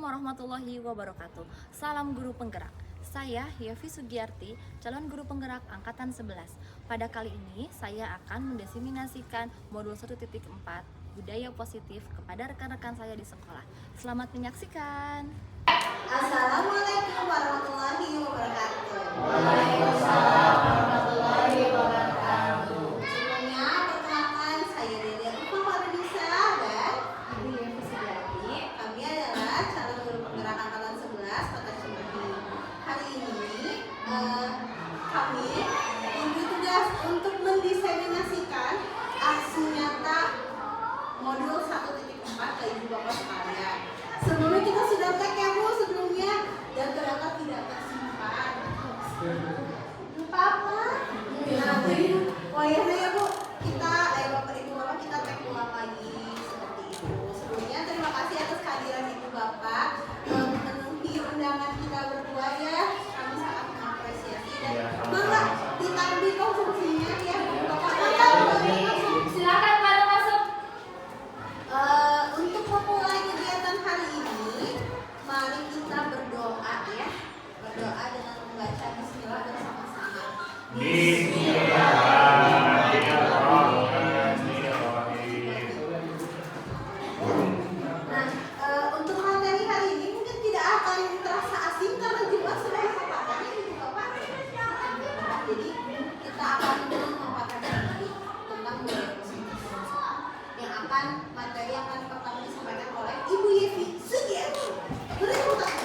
warahmatullahi wabarakatuh. Salam guru penggerak. Saya Yevi Sugiyarti, calon guru penggerak angkatan 11. Pada kali ini saya akan mendiseminasikan modul 1.4 budaya positif kepada rekan-rekan saya di sekolah. Selamat menyaksikan. Assalamualaikum warahmatullahi wabarakatuh. Waalaikumsalam warahmatullahi wabarakatuh. Sebelumnya perkenalkan, saya Delia Ufawarinisa dan Ibu Yevi Sugiyarti. kami adalah calon guru penggerak angkatan 11 Kota Cimahi. Hari ini kami diberi tugas untuk mendiseminasikan aksi nyata modul 1.4 ke ibu bapak sekalian. Sebelumnya kita sudah tag ya Bu sebelumnya dan ternyata tidak tersimpan. Lupa apa? Nah, jadi wayahnya ya Bu kita bapak ibu bapak kita tag ulang lagi seperti itu. Sebelumnya terima kasih atas kehadiran ibu bapak memenuhi undangan kita berdua ya. Kami sangat mengapresiasi dan bangga ditampil konsumsinya ya ibu bapak. Silakan pada masuk. Untuk memulai kegiatan hari ini, mari kita berdoa ya. Berdoa dengan membaca bismillah bersama-sama. Nah, untuk materi hari ini mungkin tidak akan terasa asing karena jelas sudah dipaparkan ibu bapak. Jadi kita akan memaparkan lagi tentang budaya positif yang akan materi yang akan pertama disampaikan oleh Ibu Yevi Sugiyarti. Beri tepuk tangan.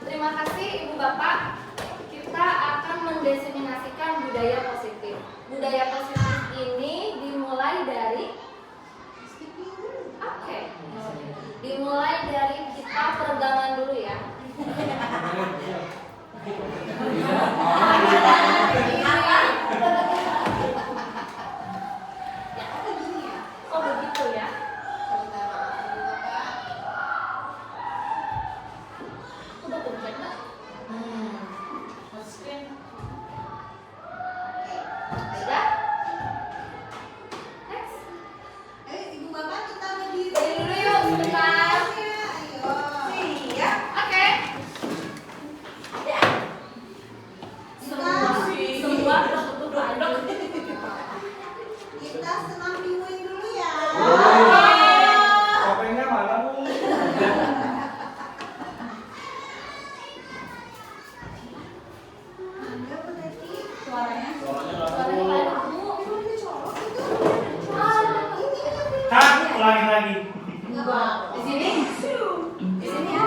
Terima kasih Ibu Bapak. Kita akan mendiseminasikan budaya positif. Budaya positif ini dimulai dari dimulai dari kita peregangan dulu ya. Ya, apa gini ya? Oh begitu ya. Sebentar, Ibu Bapak. Udah pencet nggak? Sudah? Next. Ibu Bapak kita berdiri. Berdiri dulu yuk, sebentar. Ayo. Iya. Oke. Ya. Semua Kita senam pinguin dulu ya. Topengnya mana, Bu? Ada apa tadi? Suaranya? Suaranya nggak tahu. Emang dia colok itu? Ini. Hah? Ulangi lagi. Enggak. Di sini? Di sini ya?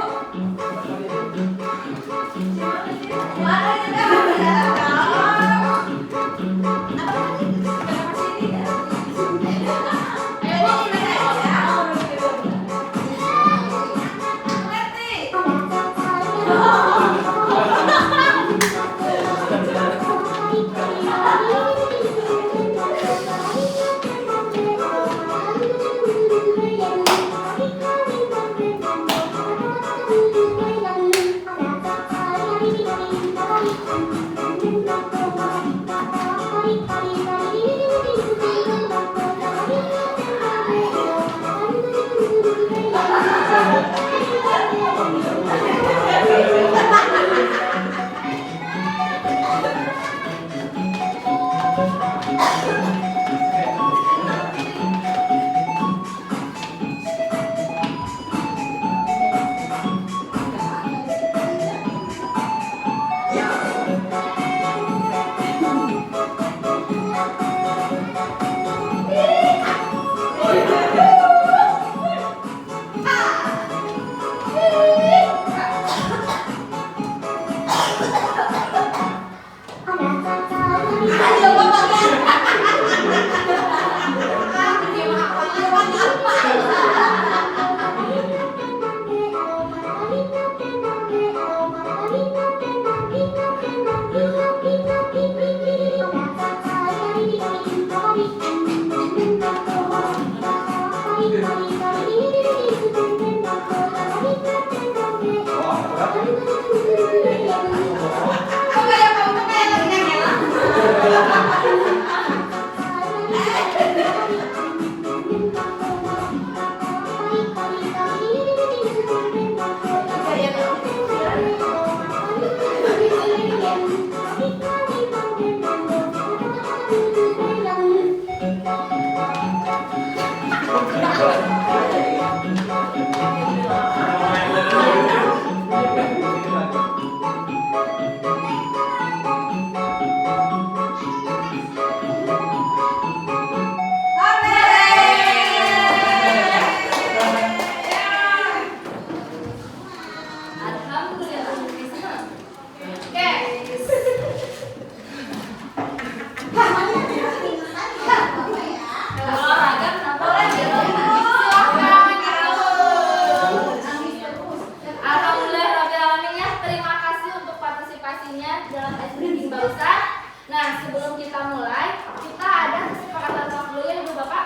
Mana ada? Thank you. Namanya tidak ingat ya, Bapak ya. Olahraga kenapa lagi? Alhamdulillah Rabbil Alamin ya. Terima kasih untuk partisipasinya dalam ice breaking barusan. Nah, sebelum kita mulai, kita ada kesepakatan kelas dulu ya Ibu Bapak.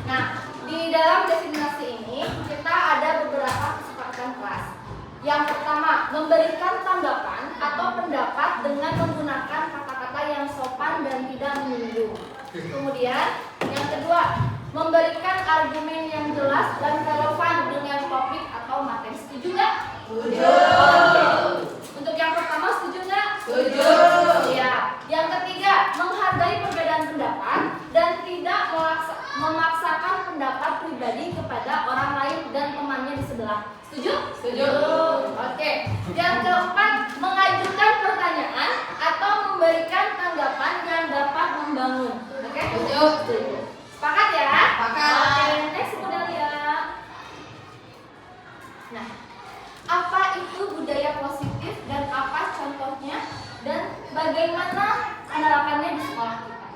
Nah, di dalam destinasi ini kita ada beberapa kesepakatan kelas. Yang pertama, memberikan tanggapan atau pendapat dengan menggunakan kata-kata yang sopan dan tidak menyinggung. Kemudian, yang kedua, memberikan argumen yang jelas dan relevan dengan topik atau materi. Setuju nggak? Setuju. Oke. Untuk yang pertama, setuju nggak? Setuju. Ya. Yang ketiga, menghargai perbedaan pendapat dan tidak memaksakan pendapat pribadi kepada orang lain dan temannya di sebelah. Setuju? Setuju. Oke. Yang keempat, mengajukan pertanyaan atau memberikan tanggapan yang dapat membangun. Oke? Setuju. Setuju. Sepakat ya? Sepakat. Oke, next Budalia. Nah, apa itu budaya positif dan apa contohnya dan bagaimana penerapannya di sekolah kita?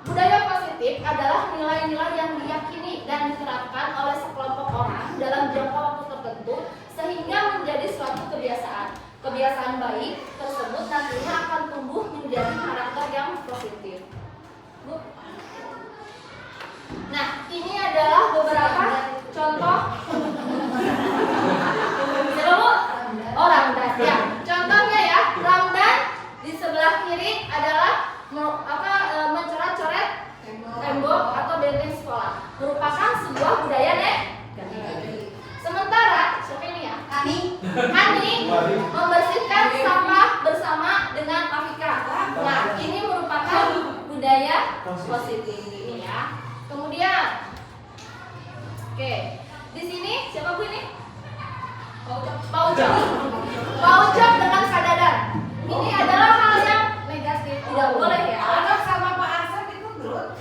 Budaya positif adalah nilai-nilai yang diyakini dan diterapkan oleh sekelompok orang dalam jangka waktu tertentu sehingga menjadi suatu kebiasaan. Kebiasaan baik tersebut nantinya akan tumbuh menjadi karakter yang positif. Bu. Nah, ini adalah beberapa contoh. Siapa Bu? Oh, Ramdan. Ya, contohnya ya, Ramdan di sebelah kiri adalah mencoret-coret tembok atau benteng sekolah. Merupakan sebuah budaya negatif. Sementara, siapa ini ya? Hani membersihkan sampah bersama dengan Afika. Nah, ini merupakan budaya positif ini ya. Kemudian, oke, di sini siapa Bu ini? Pak Ucap dengan Kadadan. Ini adalah hal yang negatif, tidak boleh ya. Anak sama Pak Asep itu bro.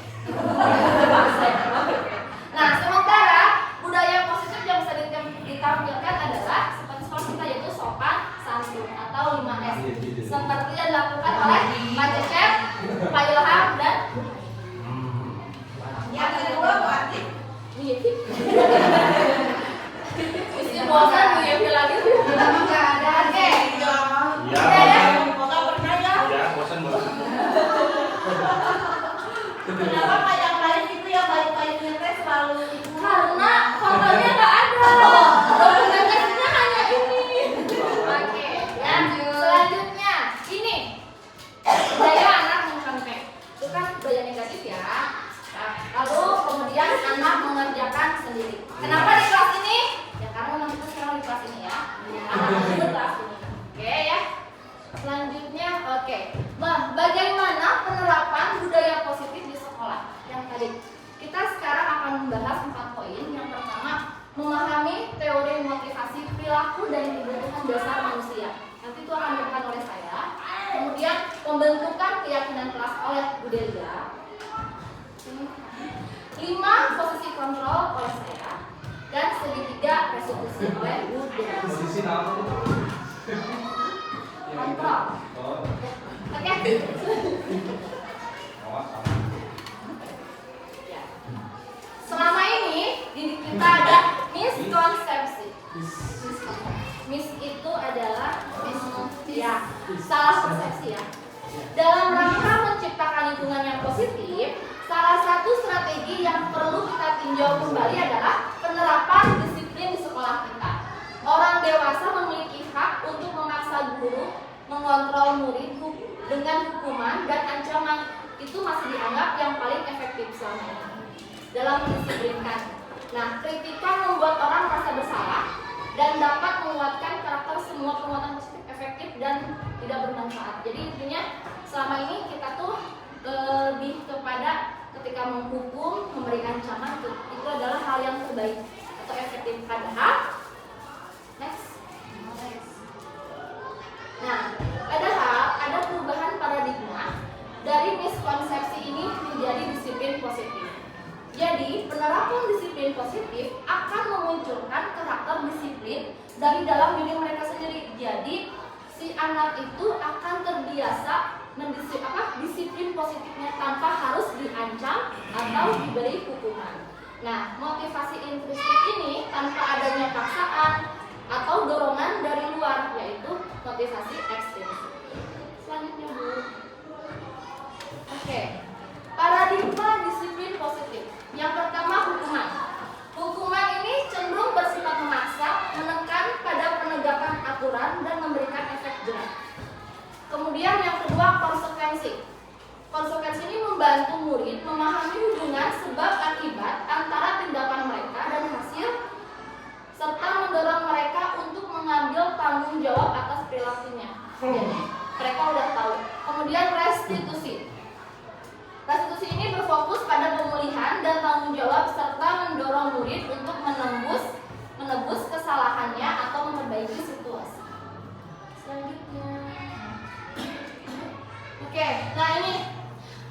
Nah, sementara budaya positif yang bisa ditampilkan adalah seperti sekolah kita yaitu sopan santun atau 5S. Seperti yang dilakukan oleh Pak Cecep, Pak Ilham dan Yang kedua Bu Ati. Bu Yevi. Isi bosan Bu Yevi lagi. Kita mah nggak ada. Oke. Ya, Nggak pernah ya. ya, bosan. Kenapa Pak yang lain itu ya baik-baiknya teh selalu itu? Karena fotonya nggak ada. Dokumentasinya hanya ini. Oke, ya. Selanjutnya ini budaya anak mengkontek. Itu kan budaya negatif ya. Nah, lalu kemudian anak mengerjakan sendiri. Kenapa di kelas ini? Ya karena memang kita sekarang di kelas ini ya. Anak di kelas ini. Oke ya. Selanjutnya, oke. Bagaimana penerapan budaya positif di sekolah? Yang tadi kita sekarang akan membahas 4 poin. Yang pertama, memahami teori motivasi perilaku dan kebutuhan dasar manusia. Nanti itu akan dilakukan oleh saya. Kemudian pembentukan keyakinan kelas oleh Bu Delia. 5 posisi kontrol oleh saya dan segitiga restitusi oleh Bu Delia. Posisi apa itu? Kontrol. Oh, Oke. Ya. Selama ini didik kita ada miskonsepsi. Mis itu adalah ya, salah persepsi ya. Dalam rangka menciptakan lingkungan yang positif, salah satu strategi yang perlu kita tinjau kembali adalah penerapan disiplin di sekolah kita. Orang dewasa memiliki hak untuk memaksa guru mengontrol murid dengan hukuman dan ancaman. Itu masih dianggap yang paling efektif selama ini dalam mendisiplinkan. Nah, kritikan membuat orang merasa bersalah dan dapat menguatkan karakter. Semua penguatan positif efektif dan tidak bermanfaat. Jadi intinya selama ini kita tuh lebih kepada ketika menghukum, memberi ancaman itu adalah hal yang terbaik atau efektif. Padahal next. Nah, padahal ada perubahan paradigma dari miskonsepsi ini menjadi disiplin positif. Jadi, penerapan disiplin positif akan memunculkan karakter disiplin dari dalam diri mereka sendiri. Jadi, si anak itu akan terbiasa disiplin positifnya tanpa harus diancam atau diberi hukuman. Nah, motivasi intrinsik ini tanpa adanya paksaan atau dorongan dari luar, yaitu motivasi ekstrinsik. Selanjutnya, Bu. Oke. Paradigma disiplin positif. Yang pertama, hukuman. Hukuman ini cenderung bersifat memaksa, menekan pada penegakan aturan dan memberikan efek jerak. Kemudian yang kedua, konsekuensi. Konsekuensi ini membantu murid memahami hubungan sebab akibat antara tindakan mereka dan hasil, serta mendorong mereka untuk mengambil tanggung jawab atas perilakunya. Jadi mereka udah tahu. Kemudian restitusi. Restitusi ini berfokus pada pemulihan dan tanggung jawab serta mendorong murid untuk menebus kesalahannya atau memperbaiki situasi. Selanjutnya. Oke, nah ini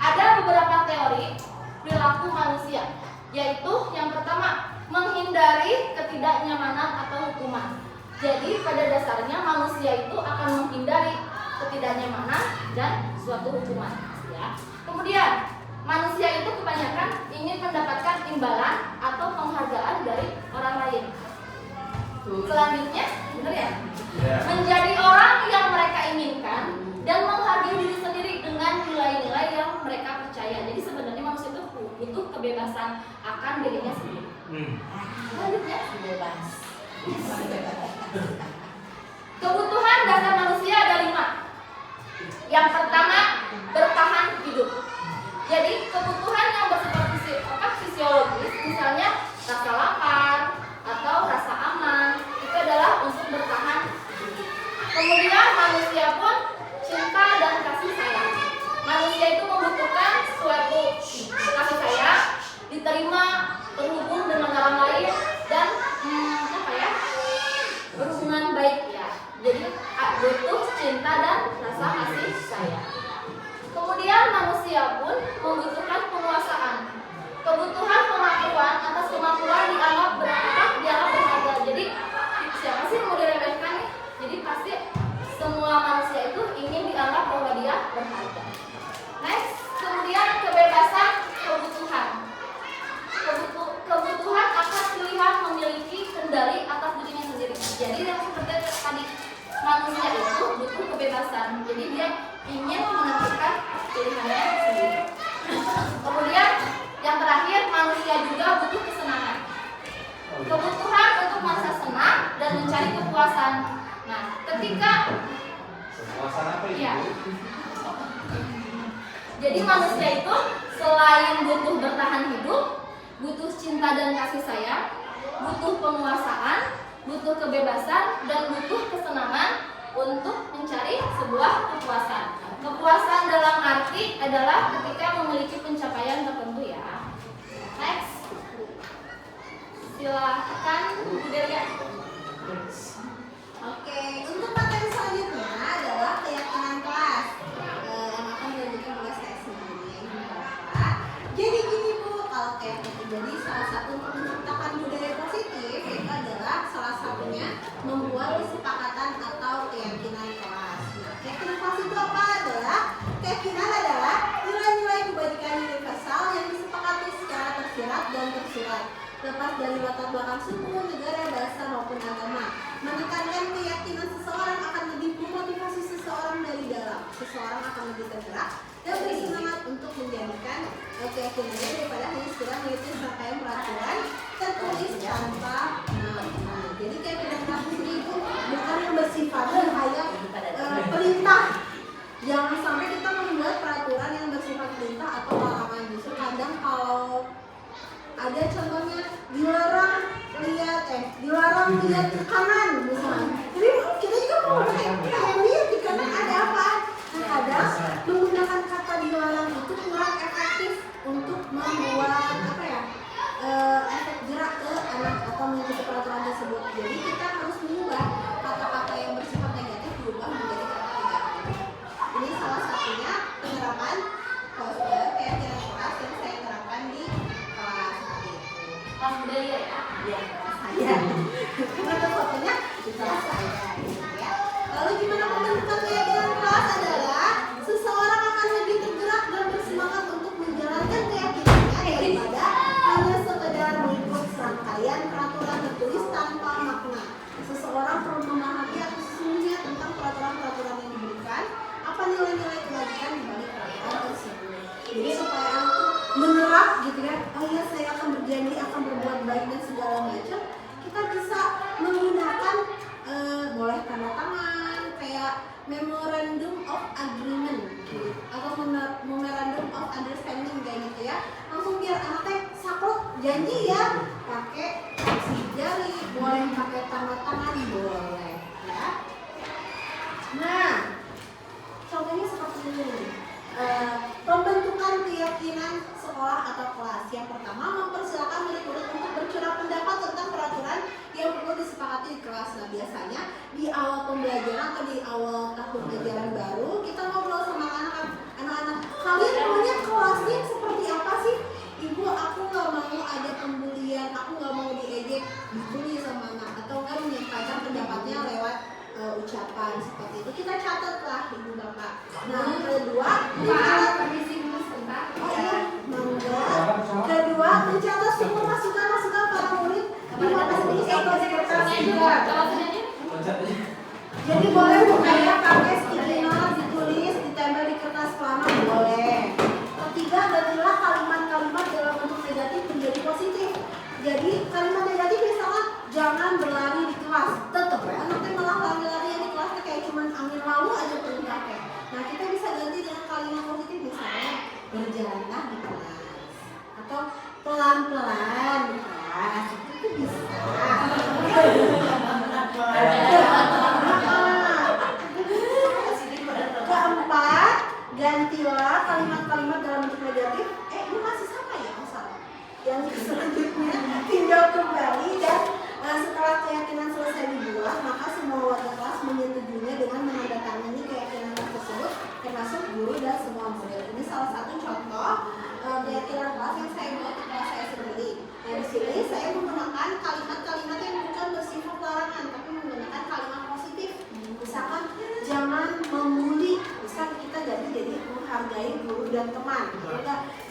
ada beberapa teori perilaku manusia, yaitu yang pertama, menghindari ketidaknyamanan atau hukuman. Jadi pada dasarnya manusia itu akan menghindari ketidaknyamanan dan suatu hukuman, ya. Kemudian manusia itu kebanyakan ingin mendapatkan imbalan atau penghargaan dari orang lain. Selanjutnya, benar ya? Menjadi orang yang mereka inginkan dan menghargai diri sendiri dengan nilai-nilai yang mereka percaya. Jadi sebenarnya manusia itu butuh kebebasan akan dirinya sendiri. Selanjutnya, bebas. Kebutuhan dasar manusia ada 5. Yang pertama, bertahan hidup. Jadi kebutuhan yang bersifat fisiologis, misalnya rasa lapar atau rasa aman, itu adalah untuk bertahan hidup. Kemudian manusia pun cinta dan kasih sayang. Manusia itu membutuhkan suatu kasih sayang, diterima, terhubung dengan orang lain dan berhubungan baik, ya. Jadi butuh cinta dan rasa kasih sayang. Kemudian manusia pun membutuhkan penguasaan. Kebutuhan pengakuan atas kemampuan dianggap berharga. Jadi siapa sih yang mau diremehkan nih? Jadi pasti semua manusia itu ingin dianggap bahwa dia berharga. Next, kemudian kebebasan kebutuhan. Kebutuhan akan pilihan memiliki kendali atas dirinya sendiri. Jadi yang seperti tadi, manusia itu butuh kebebasan. Jadi dia ingin menentukan pilihannya sendiri. Kemudian yang terakhir, manusia juga butuh kesenangan. Kebutuhan untuk merasa senang dan mencari kepuasan. Nah, ketika Kepuasan apa itu? ya, jadi manusia itu selain butuh bertahan hidup, butuh cinta dan kasih sayang, butuh penguasaan, butuh kebebasan, dan butuh kesenangan untuk mencari sebuah kepuasan. Kepuasan dalam arti adalah ketika memiliki pencapaian tertentu, ya. Next, silahkan Bu Delia. Oke, untuk materi selanjutnya adalah keyakinan kelas yang akan dilanjutkan oleh saya sendiri. Jadi gini Bu, kalau keyakinan, jadi salah satu untuk menciptakan budaya positif itu adalah salah satunya membuat kesepakatan atau keyakinan kelas. Nah, keyakinan kelas itu apa? Keyakinan adalah nilai-nilai kebajikan universal yang disepakati secara tersirat dan tersurat, lepas dari latar belakang suku, negara, bahasa maupun agama. Menekankan keyakinan seseorang akan lebih memotivasi seseorang dari dalam. Seseorang akan lebih tergerak dan bersemangat untuk menjadikan keyakinannya daripada hanya sekedar mengikuti serangkaian peraturan tertulis tanpa makna. Jadi keyakinan kelas itu bukan yang bersifat kayak perintah. Jangan sampai kita membuat peraturan yang bersifat perintah atau larangan. Justru kadang kalau ada contohnya dilarang lihat ke kanan misalnya. Jadi kita juga mau lihat di kanan ada apa. Nah, kadang menggunakan kata dilarang itu kurang efektif untuk membuat efek jerak ke anak atau memorandum of agreement atau memorandum of understanding kayak gitu ya. Langsung biar anaknya saklek janji ya, pakai sidik jari, boleh pakai tanda tangan, boleh ya. Nah, contohnya seperti ini. Pembentukan keyakinan sekolah atau kelas. Yang pertama, mempersilakan murid-murid untuk bercurah pendapat tentang peraturan yang perlu disepakati di kelas. Nah, biasanya di awal pembelajaran atau di awal tahun ajaran baru, kita ngobrol sama anak-anak. Kalian maunya kelasnya seperti apa sih? Ibu, aku nggak mau ada pembulian, aku nggak mau diejek, dibully sama anak, atau nggak menyampaikan pendapatnya lewat ucapan seperti itu. Kita catat lah ibu bapak. Nah, kedua, permisi dulu sebentar. oh iya, mangga. Kedua, mencatat semua masukan-masukan para murid di mata tulis atau di kertas juga. Jadi boleh bukannya pakai sticky note, ditulis, ditempel di kertas selama boleh. Ketiga, gantilah kalimat-kalimat dalam bentuk negatif menjadi positif. Jadi kalimat negatif misalnya jangan berlari di kelas. Tetap ya, anaknya malah lari-larian di kelas kayak cuman angin lalu aja perintahnya. Nah, kita bisa ganti dengan kalimat positif misalnya berjalanlah di kelas atau pelan-pelan di kelas. Itu bisa. Keempat, gantilah kalimat-kalimat dalam bentuk negatif. Ini masih sama ya, salah. Yang selanjutnya tinjau kembali dan setelah keyakinan selesai dibuat, maka semua warga kelas menyetujuinya dengan menandatangani keyakinan tersebut, termasuk guru dan semua murid. Ini salah satu contoh keyakinan kelas yang saya buat di kelas saya sendiri. Nah, di sini saya menggunakan kalimat-kalimat yang bukan bersifat larangan, tapi menggunakan kalimat positif. Misalkan jangan membuli, bisa kita ganti jadi menghargai guru dan teman.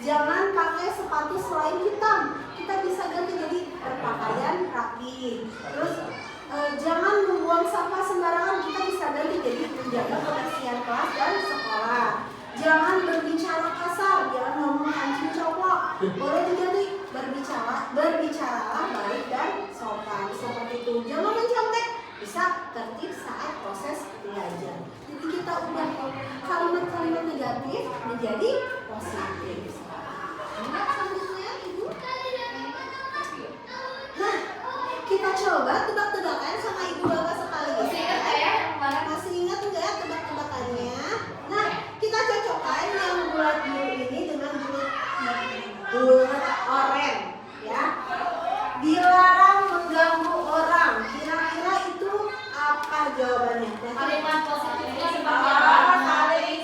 Jangan pakai sepatu selain hitam, kita bisa ganti jadi berpakaian rapi. Terus jangan membuang sampah sembarangan, kita bisa ganti jadi menjaga kebersihan kelas dan sekolah. Jangan berbicara kasar, jangan ngomong anjing coplok. Boleh diganti berbicaralah baik dan sopan seperti itu. Jangan mencontek, bisa tertib saat proses belajar. Jadi kita ubah kalimat-kalimat negatif menjadi positif. Nah, selanjutnya ibu. Nah, kita coba tebak-tebakan sama ibu bapak sekaligus. Masih ingat nggak ya yang kemarin? Masih ingat nggak tebak-tebakannya? Nah, kita cocokkan yang bulat biru ini dengan bulat oranye, ya. Dilarang mengganggu orang. Kira-kira itu apa jawabannya? Kalimat positifnya seperti Ah, apa? saling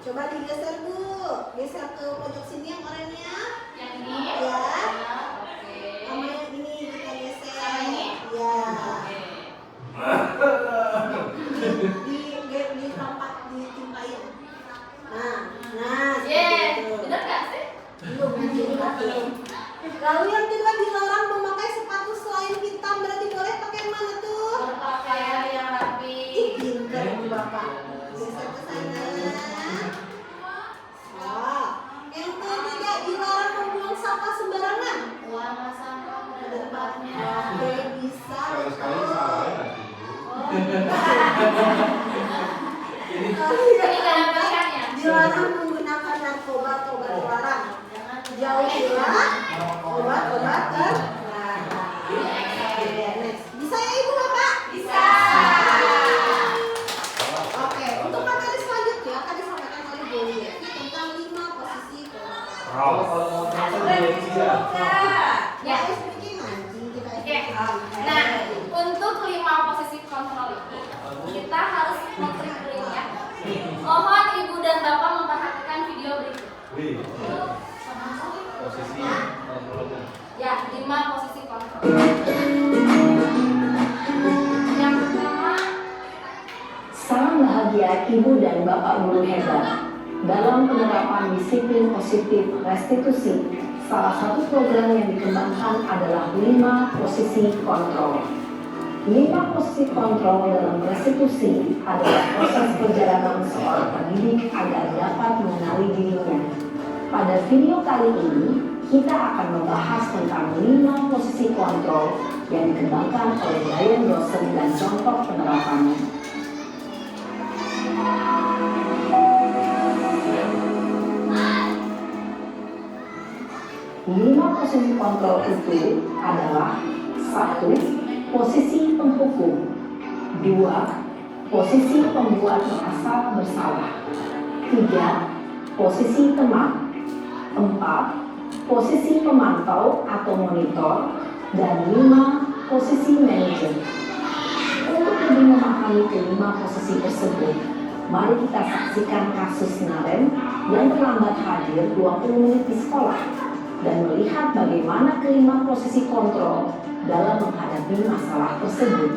coba digeser bu, geser ke pojok sini yang oranye. Yang ini? Ya. Oke. Sama yang ini kita geser. Sama ini? Ya. Oke. Di tempat ditimpain. Nah, Yeay, seperti itu. bener nggak sih? Belum. Lalu yang kedua, dilarang memakai sepatu selain hitam, berarti boleh pakai yang mana tuh? Berpakaian yang rapi. Ih, pinter bu bapak. Geser ke sana. Oh. Yang ketiga, dilarang membuang sampah sembarangan. Buang sampah pada tempatnya. Oke, bisa. Sekali salah ya nanti. Ini nggak ada pilihannya. Dilarang menggunakan narkoba atau obat terlarang. Jauhilah obat-obat terlarang. Bisa ya ibu bapak? Bisa. Oke, untuk materi selanjutnya akan disampaikan oleh Bu Yevi tentang 5 posisi kontrol. Kalau mau transfer dari dia. Ya. Speaking anjing kita. Oke. Nah, untuk 5 posisi kontrol ini kita harus mengklik-kliknya. Mohon ibu dan bapak memperhatikan video berikut. Wih, posisi kontrolnya. Ya, 5 posisi kontrol. Yang pertama, Salam bahagia ibu dan bapak guru hebat. Dalam penerapan disiplin positif restitusi, salah satu program yang dikembangkan adalah 5 posisi kontrol. 5 posisi kontrol dalam restitusi adalah proses perjalanan seorang pendidik agar dapat mengenali dirinya. Pada video kali ini, kita akan membahas tentang 5 posisi kontrol yang dikembangkan oleh Brian Dawson dan contoh penerapannya. posisi kontrol itu adalah: 1. Posisi penghukum, 2. Posisi pembuat merasa bersalah, 3. Posisi teman, 4. Posisi pemantau atau monitor, dan 5. Posisi manajer. Untuk lebih memahami kelima posisi tersebut, mari kita saksikan kasus Naren yang terlambat hadir 20 menit di sekolah dan melihat bagaimana kelima posisi kontrol dalam menghadapi masalah tersebut.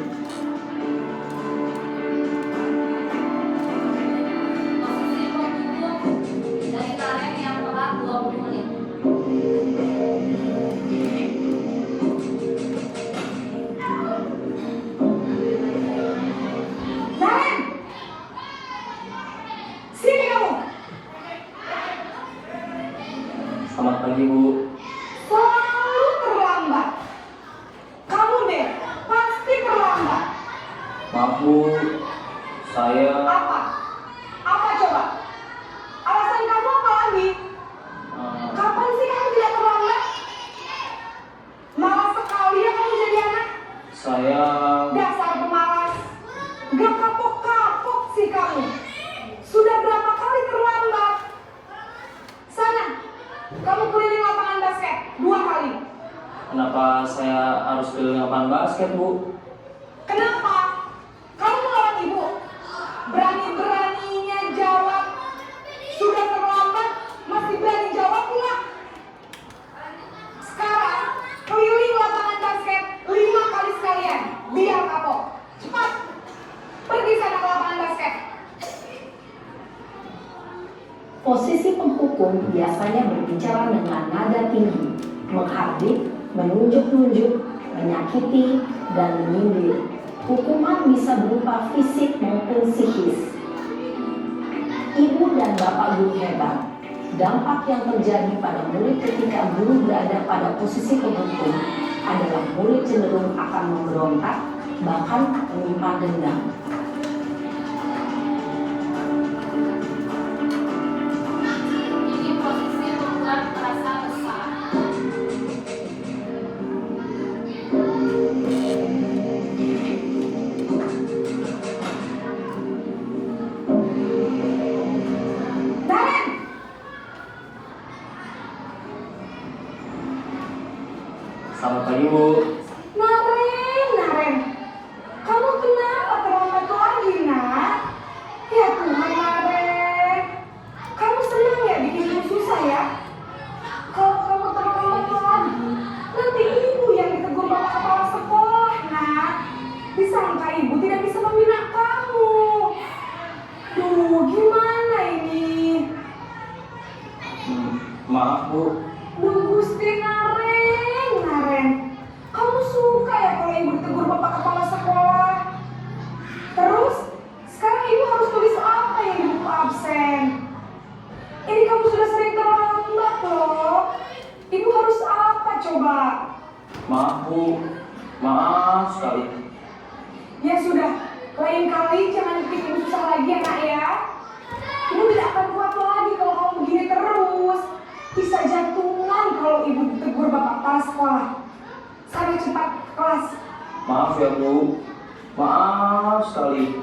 Posisi penghukum dari Karen yang telat 20 menit. Naren! Sini kamu! Selamat pagi, Bu. Selalu terlambat. Kamu deh, pasti terlambat. Maaf, Bu. Saya Apa? Apa coba? Alasan kamu apa lagi? Kapan sih kamu tidak terlambat? Malas sekali ya kamu jadi anak. saya Dasar pemalas. Gak kapok-kapok sih kamu. Sudah berapa kali terlambat? Sana, kamu keliling lapangan basket 2 kali. kenapa saya harus keliling lapangan basket, Bu? Kenapa? Kamu melawan ibu. Berani-beraninya jawab. Sudah terlambat, masih berani jawab pula. Sekarang, keliling lapangan basket 5 kali sekalian. Biar kapok. Cepat. Pergi sana ke lapangan basket. Posisi penghukum biasanya berbicara dengan nada tinggi, menghardik, menunjuk-nunjuk, menyakiti, dan menyindir. Hukuman bisa berupa fisik maupun psikis. Ibu dan bapak guru hebat. Dampak yang terjadi pada murid ketika guru berada pada posisi penghukum adalah murid cenderung akan memberontak, bahkan menyimpan dendam. Ini posisi membuat merasa bersalah. Naren! Selamat pagi, Bu. Naren. Kamu kenapa terlambat lagi, nak? Ya Tuhan, Naren. Kamu senang ya bikin ibu susah ya? Kalau kamu terlambat lagi, nanti ibu yang ditegur bapak kepala sekolah, nak. Disangka ibu tidak bisa membina kamu. Duh, gimana ini? Maaf, Bu. Duh, Gusti Naren. Kamu suka ya kalau ibu ditegur bapak kepala sekolah? Terus, sekarang ibu harus tulis apa yang di buku absen? Ini kamu sudah sering terlambat loh. Ibu harus apa coba? Maaf, Bu. Maaf sekali. Ya sudah, lain kali jangan bikin ibu susah lagi ya nak ya. Ibu tidak akan kuat lagi kalau kamu begini terus. Bisa jantungan kalau ibu ditegur bapak kepala sekolah. Sana cepat ke kelas. Maaf ya, Bu. Maaf sekali.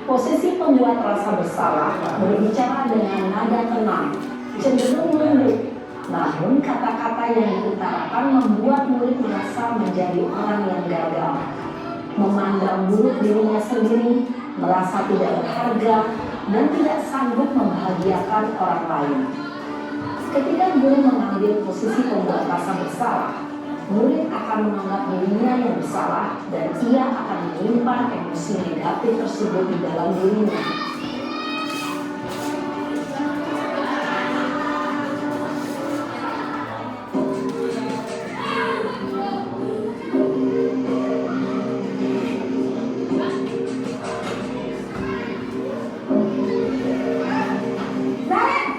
Posisi pembuat rasa bersalah berbicara dengan nada tenang, cenderung lembut. Namun kata-kata yang diutarakan membuat murid merasa menjadi orang yang gagal, memandang buruk dirinya sendiri, merasa tidak berharga, dan tidak sanggup membahagiakan orang lain. Ketika guru mengambil posisi pembuat rasa bersalah, murid akan menganggap dirinya yang bersalah dan ia akan menyimpan emosi negatif tersebut di dalam dirinya. Naren!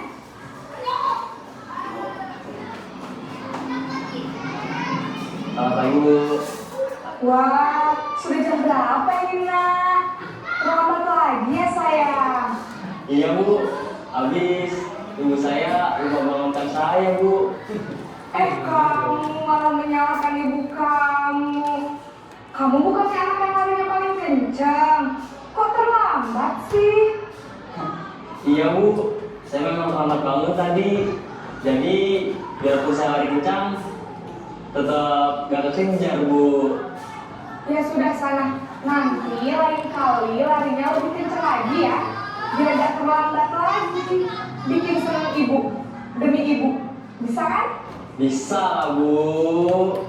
Selamat pagi, Bu. Wah, sudah jam berapa ini nak? Terlambat lagi ya sayang. Iya, Bu. Habis Ibu saya lupa bangunkan saya, Bu. Kamu malah menyalahkan ibu kamu. Kamu bukannya anak yang larinya paling kencang. Kok terlambat sih? Iya, Bu. Saya memang terlambat bangun tadi. Jadi, biarpun saya lari kencang, tetap gak kekejar, Bu. Ya sudah sana. Nanti lain kali larinya lebih kencang lagi ya. Biar gak terlambat lagi. Bikin senang ibu. Demi ibu. Bisa kan? Bisa, Bu.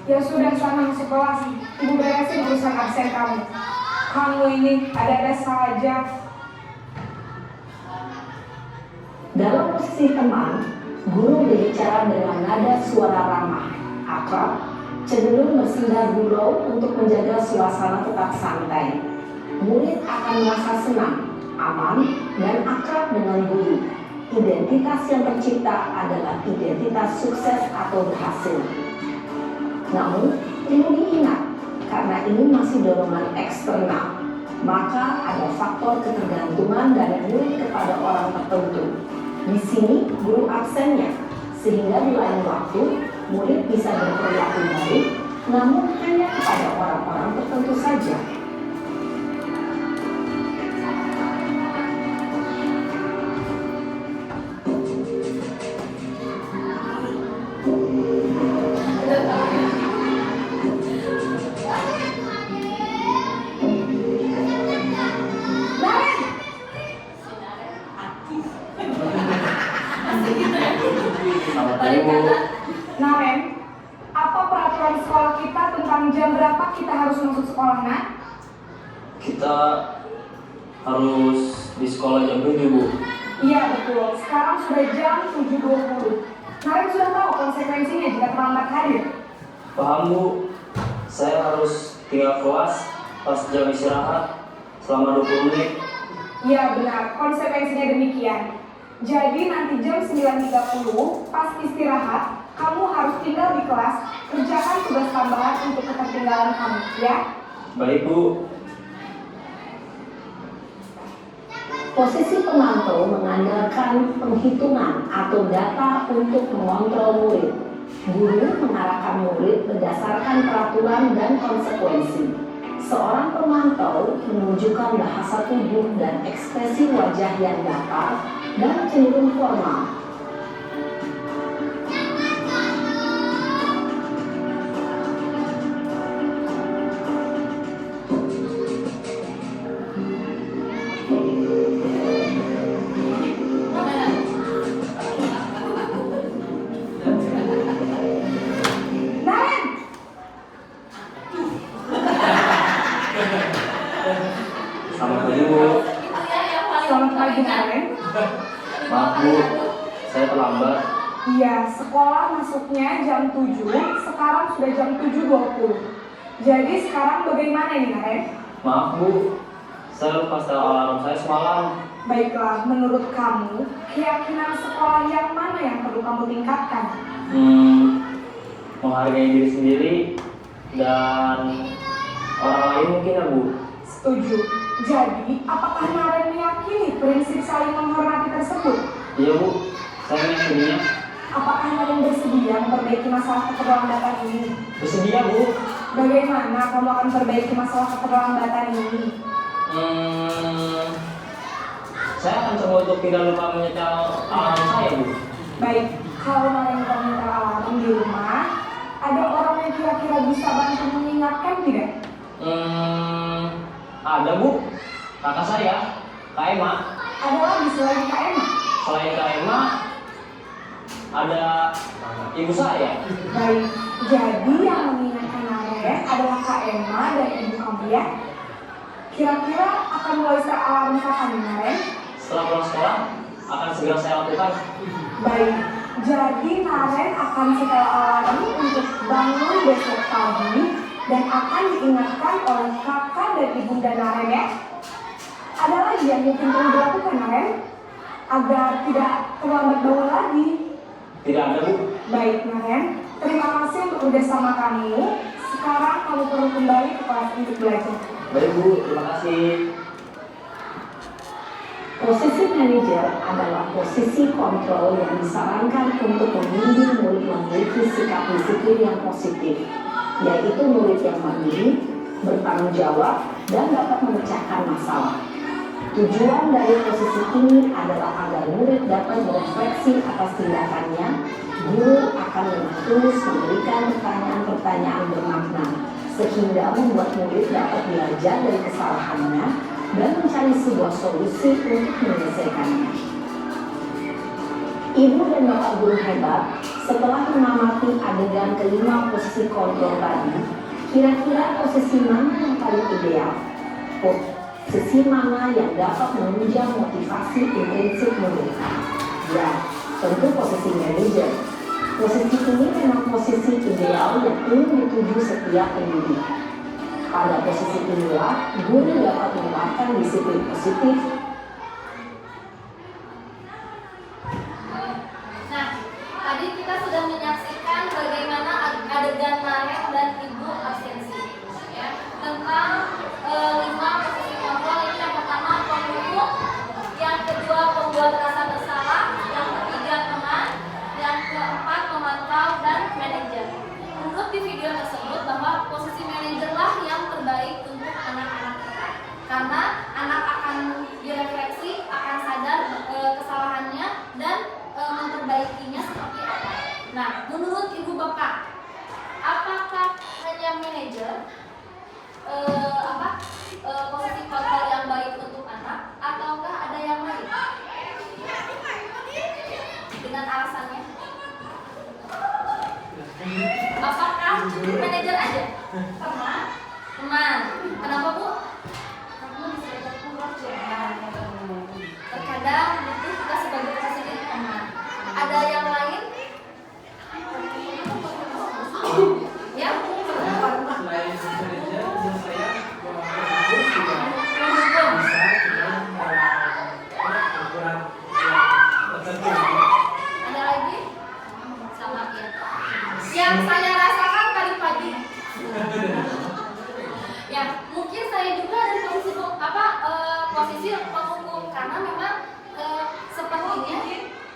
Ya sudah sana masuk kelas. Ibu beresin urusan absen kamu. Kamu ini ada-ada saja. Dalam posisi teman, guru berbicara dengan nada suara ramah, akrab, cenderung bersenda gurau untuk menjaga suasana tetap santai. Murid akan merasa senang, aman, dan akrab dengan guru. Identitas yang tercipta adalah identitas sukses atau berhasil. Namun, perlu diingat, karena ini masih dorongan eksternal, maka ada faktor ketergantungan dari murid kepada orang tertentu. Di sini, guru absennya, sehingga di lain waktu, murid bisa berperilaku baik, namun hanya kepada orang-orang tertentu saja. Selamat pagi, Bu. Naren, apa peraturan sekolah kita tentang jam berapa kita harus masuk sekolah, Nak? Kita harus di sekolah jam 7, Bu. Iya betul, sekarang sudah jam 7.20. Naren sudah tahu konsekuensinya jika terlambat hadir. Paham, Bu. Saya harus tinggal kelas pas jam istirahat selama 20 menit. Iya benar, konsekuensinya demikian. Jadi nanti jam 9.30 pas istirahat, kamu harus tinggal di kelas, kerjakan tugas tambahan untuk ketertinggalan kamu, ya? Baik, Bu. Posisi pemantau mengandalkan penghitungan atau data untuk mengontrol murid. Guru mengarahkan murid berdasarkan peraturan dan konsekuensi. Seorang pemantau menunjukkan bahasa tubuh dan ekspresi wajah yang datar dan cenderung formal. Naren! Selamat pagi, Bu. Selamat pagi, Naren. Maaf, Bu. Saya terlambat. Iya, sekolah masuknya jam 7, sekarang sudah jam 7.20. Jadi sekarang bagaimana ini, Naren? Maaf, Bu. Saya lupa setel alarm saya semalam. Baiklah, menurut kamu, keyakinan sekolah yang mana yang perlu kamu tingkatkan? Menghargai diri sendiri dan orang lain mungkin, ya, Bu. Setuju. Jadi, apakah Naren meyakini prinsip saling menghormati tersebut? Iya, Bu. Saya meyakininya. Apakah Naren bersedia memperbaiki masalah keterlambatan ini? Bersedia, Bu. Bagaimana kamu akan perbaiki masalah keterlambatan ini? Saya akan coba untuk tidak lupa menyetel alarm saya, Bu. Baik, kalau Naren meminta alarm di rumah, ada orang yang kira-kira bisa bantu mengingatkan tidak? Ada, Bu. Kakak saya, Kak Emma. Ada lagi selain Kak Emma? Selain Kak Emma, ada ibu saya. Baik, jadi yang mengingatkan Naren adalah Kak Emma dan ibu kamu ya? Kira-kira akan mulai set alarm kapan nih, Naren? Setelah pulang sekolah, akan segera saya lakukan. Baik, jadi Naren akan setel alarm untuk bangun besok pagi dan akan diingatkan oleh kakak dan ibunda Naren ya. Ada lagi yang mungkin perlu dilakukan, Naren? Agar tidak terlambat bangun lagi. Tidak ada, Bu. Baik, Naren. Terima kasih untuk kerjasama kamu. Sekarang kamu perlu kembali ke kelas untuk belajar. Baik, Bu. Terima kasih. Posisi manajer adalah posisi kontrol yang disarankan untuk membimbing murid memiliki sikap disiplin yang positif, yaitu murid yang mandiri, bertanggung jawab, dan dapat memecahkan masalah. Tujuan dari posisi ini adalah agar murid dapat berefleksi atas tindakannya. Guru akan dengan tulus memberikan pertanyaan-pertanyaan bermakna, sehingga membuat murid dapat belajar dari kesalahannya dan mencari sebuah solusi untuk menyelesaikannya. Ibu dan bapak guru hebat, setelah mengamati adegan kelima posisi kontrol tadi, kira-kira posisi mana yang paling ideal? Posisi mana yang dapat menunjang motivasi intrinsik murid? Ya, tentu posisi manajer. Posisi ini memang posisi ideal yang ingin dituju setiap pendidik. Pada posisi inilah, guru dapat menerapkan disiplin positif. Nah, tadi kita sudah menyaksikan bagaimana adegan Naren dan Ibu absensi, ya, tentang 5 posisi kontrol. Ini yang pertama penghukum, yang kedua pembuat rasa bersalah, yang ketiga teman, yang keempat memantau dan manajer. Menurut di video tersebut bahwa posisi manajerlah yang terbaik untuk anak-anak kita, karena anak akan direfleksi, akan sadar kesalahannya dan memperbaikinya seperti apa. Nah, menurut ibu bapak, apakah hanya manajer posisi kontrol yang baik untuk anak, ataukah ada yang lain? Dengan alasannya, apakah manajer aja? Teman. Kenapa bu? Terkadang itu kita sebagai posisi teman. Ada yang lain? Ya? Ada lagi? Sama ya. Yang saya rasakan tadi pagi. Ya, mungkin saya juga dari posisi penghukum, karena memang sepertinya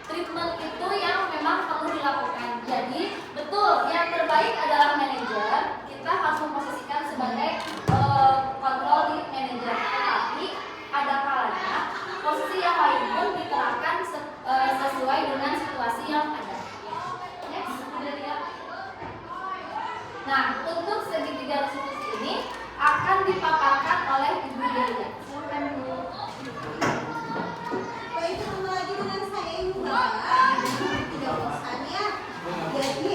treatment itu yang memang perlu dilakukan. Jadi betul, yang terbaik adalah manajer. Kita harus memposisikan sebagai kontrol di manajer. Tetapi ada kalanya posisi yang lain pun diterapkan sesuai dengan situasi yang ada. Next, sudah lihat. Nah, untuk segitiga restitusi ini akan dipaparkan oleh Ibu Delia. Silakan Bu. Baik, ketemu lagi dengan saya Ibu Bapak. Tidak bosan ya. Jadi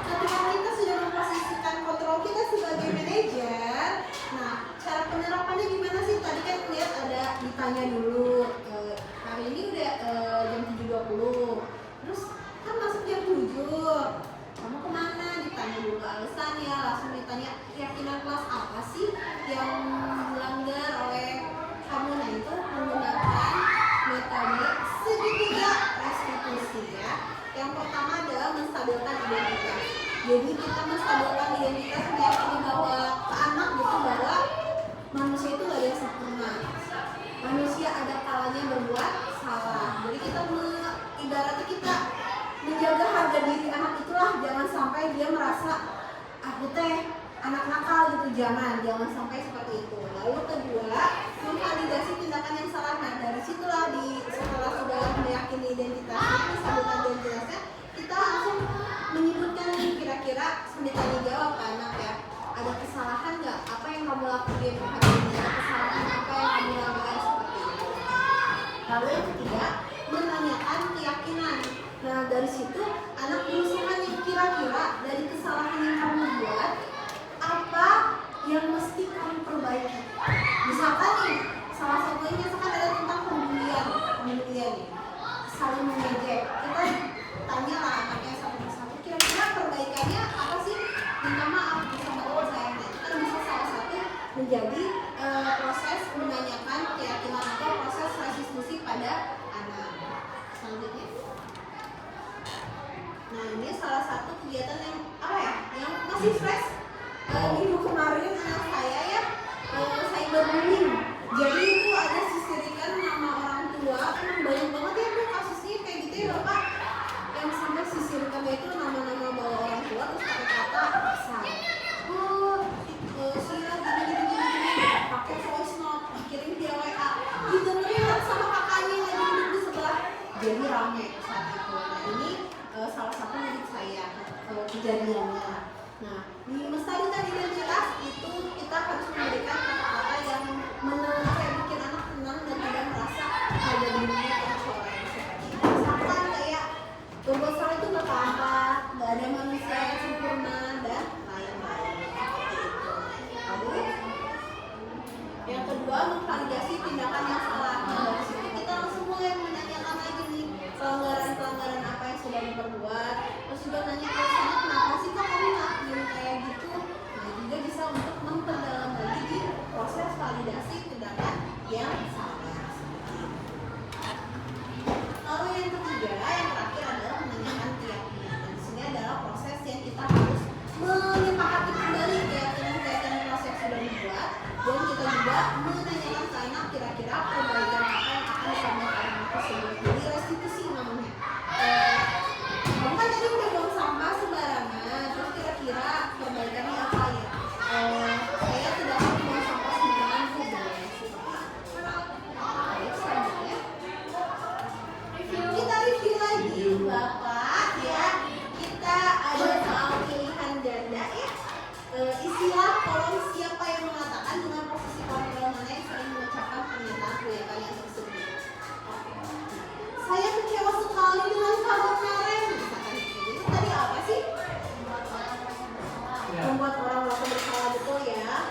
ketika kita sudah memposisikan kontrol kita sebagai manajer, nah cara penerapannya gimana sih? Tadi kan lihat ada ditanya dulu. Hari ini udah jam 7.20. Terus kan masuk jam 7. Kamu kemana? Ditanya dulu alasannya, langsung ditanya keyakinan kelas apa sih yang dilanggar oleh kamu. Nah itu menggunakan metode segitiga restitusi ya. Yang pertama adalah menstabilkan identitas. Jadi kita menstabilkan identitas, meyakini bahwa anak gitu bahwa manusia itu gak ada yang sempurna. Manusia ada kalanya berbuat salah. Jadi kita ibaratnya kita menjaga harga diri anak itulah, jangan sampai dia merasa aku teh anak nakal gitu, jangan sampai seperti itu. Lalu kedua, memvalidasi tindakan yang salah. Nah dari situlah setelah sudah meyakini identitasnya, menstabilkan identitasnya, kita langsung menyebutkan nih kira-kira ditanya jawab ke anak ya, ada kesalahan nggak? Apa yang kamu lakuin hari ini? Ada kesalahan apa yang kamu lakukan seperti itu? Lalu yang ketiga, menanyakan keyakinan. Nah dari situ anak berusaha nih kira-kira dari kesalahan yang kamu buat apa yang mesti kamu perbaiki. Misalkan nih salah satunya misalkan ada tentang pembulian nih, saling mengejek. Kita tanya lah anaknya satu persatu kira-kira perbaikannya apa sih? Minta maaf sama teman saya. Nah, itu kan bisa salah satu menjadi proses menanyakan keyakinan atau proses restitusi pada anak. Selanjutnya. Nah ini salah satu kegiatan yang yang masih fresh minggu kemarin anak saya ya cyberbullying. Jadi itu ada sisirikan nama orang kedua memvalidasi tindakan yang salah. Nah, dari situ kita langsung mulai menanyakan lagi nih pelanggaran-pelanggaran apa yang sudah diperbuat. Terus juga nanya ke sana kenapa sih kok kamu ngelakuin kayak gitu. Nah, juga bisa untuk memperdalam lagi di proses validasi tindakan yang salah. Lalu yang ketiga, yang terakhir adalah menanyakan keyakinan. Dan di sini adalah proses yang kita harus menyepakati kembali keyakinan-keyakinan proses yang sudah dibuat, dan kita juga menanyakan ke anak kira-kira perbaikan apa yang akan disampaikan anak tersebut. Jadi restitusi namanya. Kamu kan tadi udah buang sampah sembarangan, terus kira-kira perbaikannya apa ya? Saya tidak akan buang sampah sembarangan, Bu. Baik, selanjutnya kita review lagi, Bapak ya. Kita ada soal pilihan ganda ya. Istilah kolom siapa yang mengatakan dengan posisi kontrol mana yang sering mengucapkan pernyataan kebaikan tersebut. Saya kecewa sekali dengan kabar Naren. Misalkan itu tadi apa sih? Membuat orang merasa bersalah, betul ya.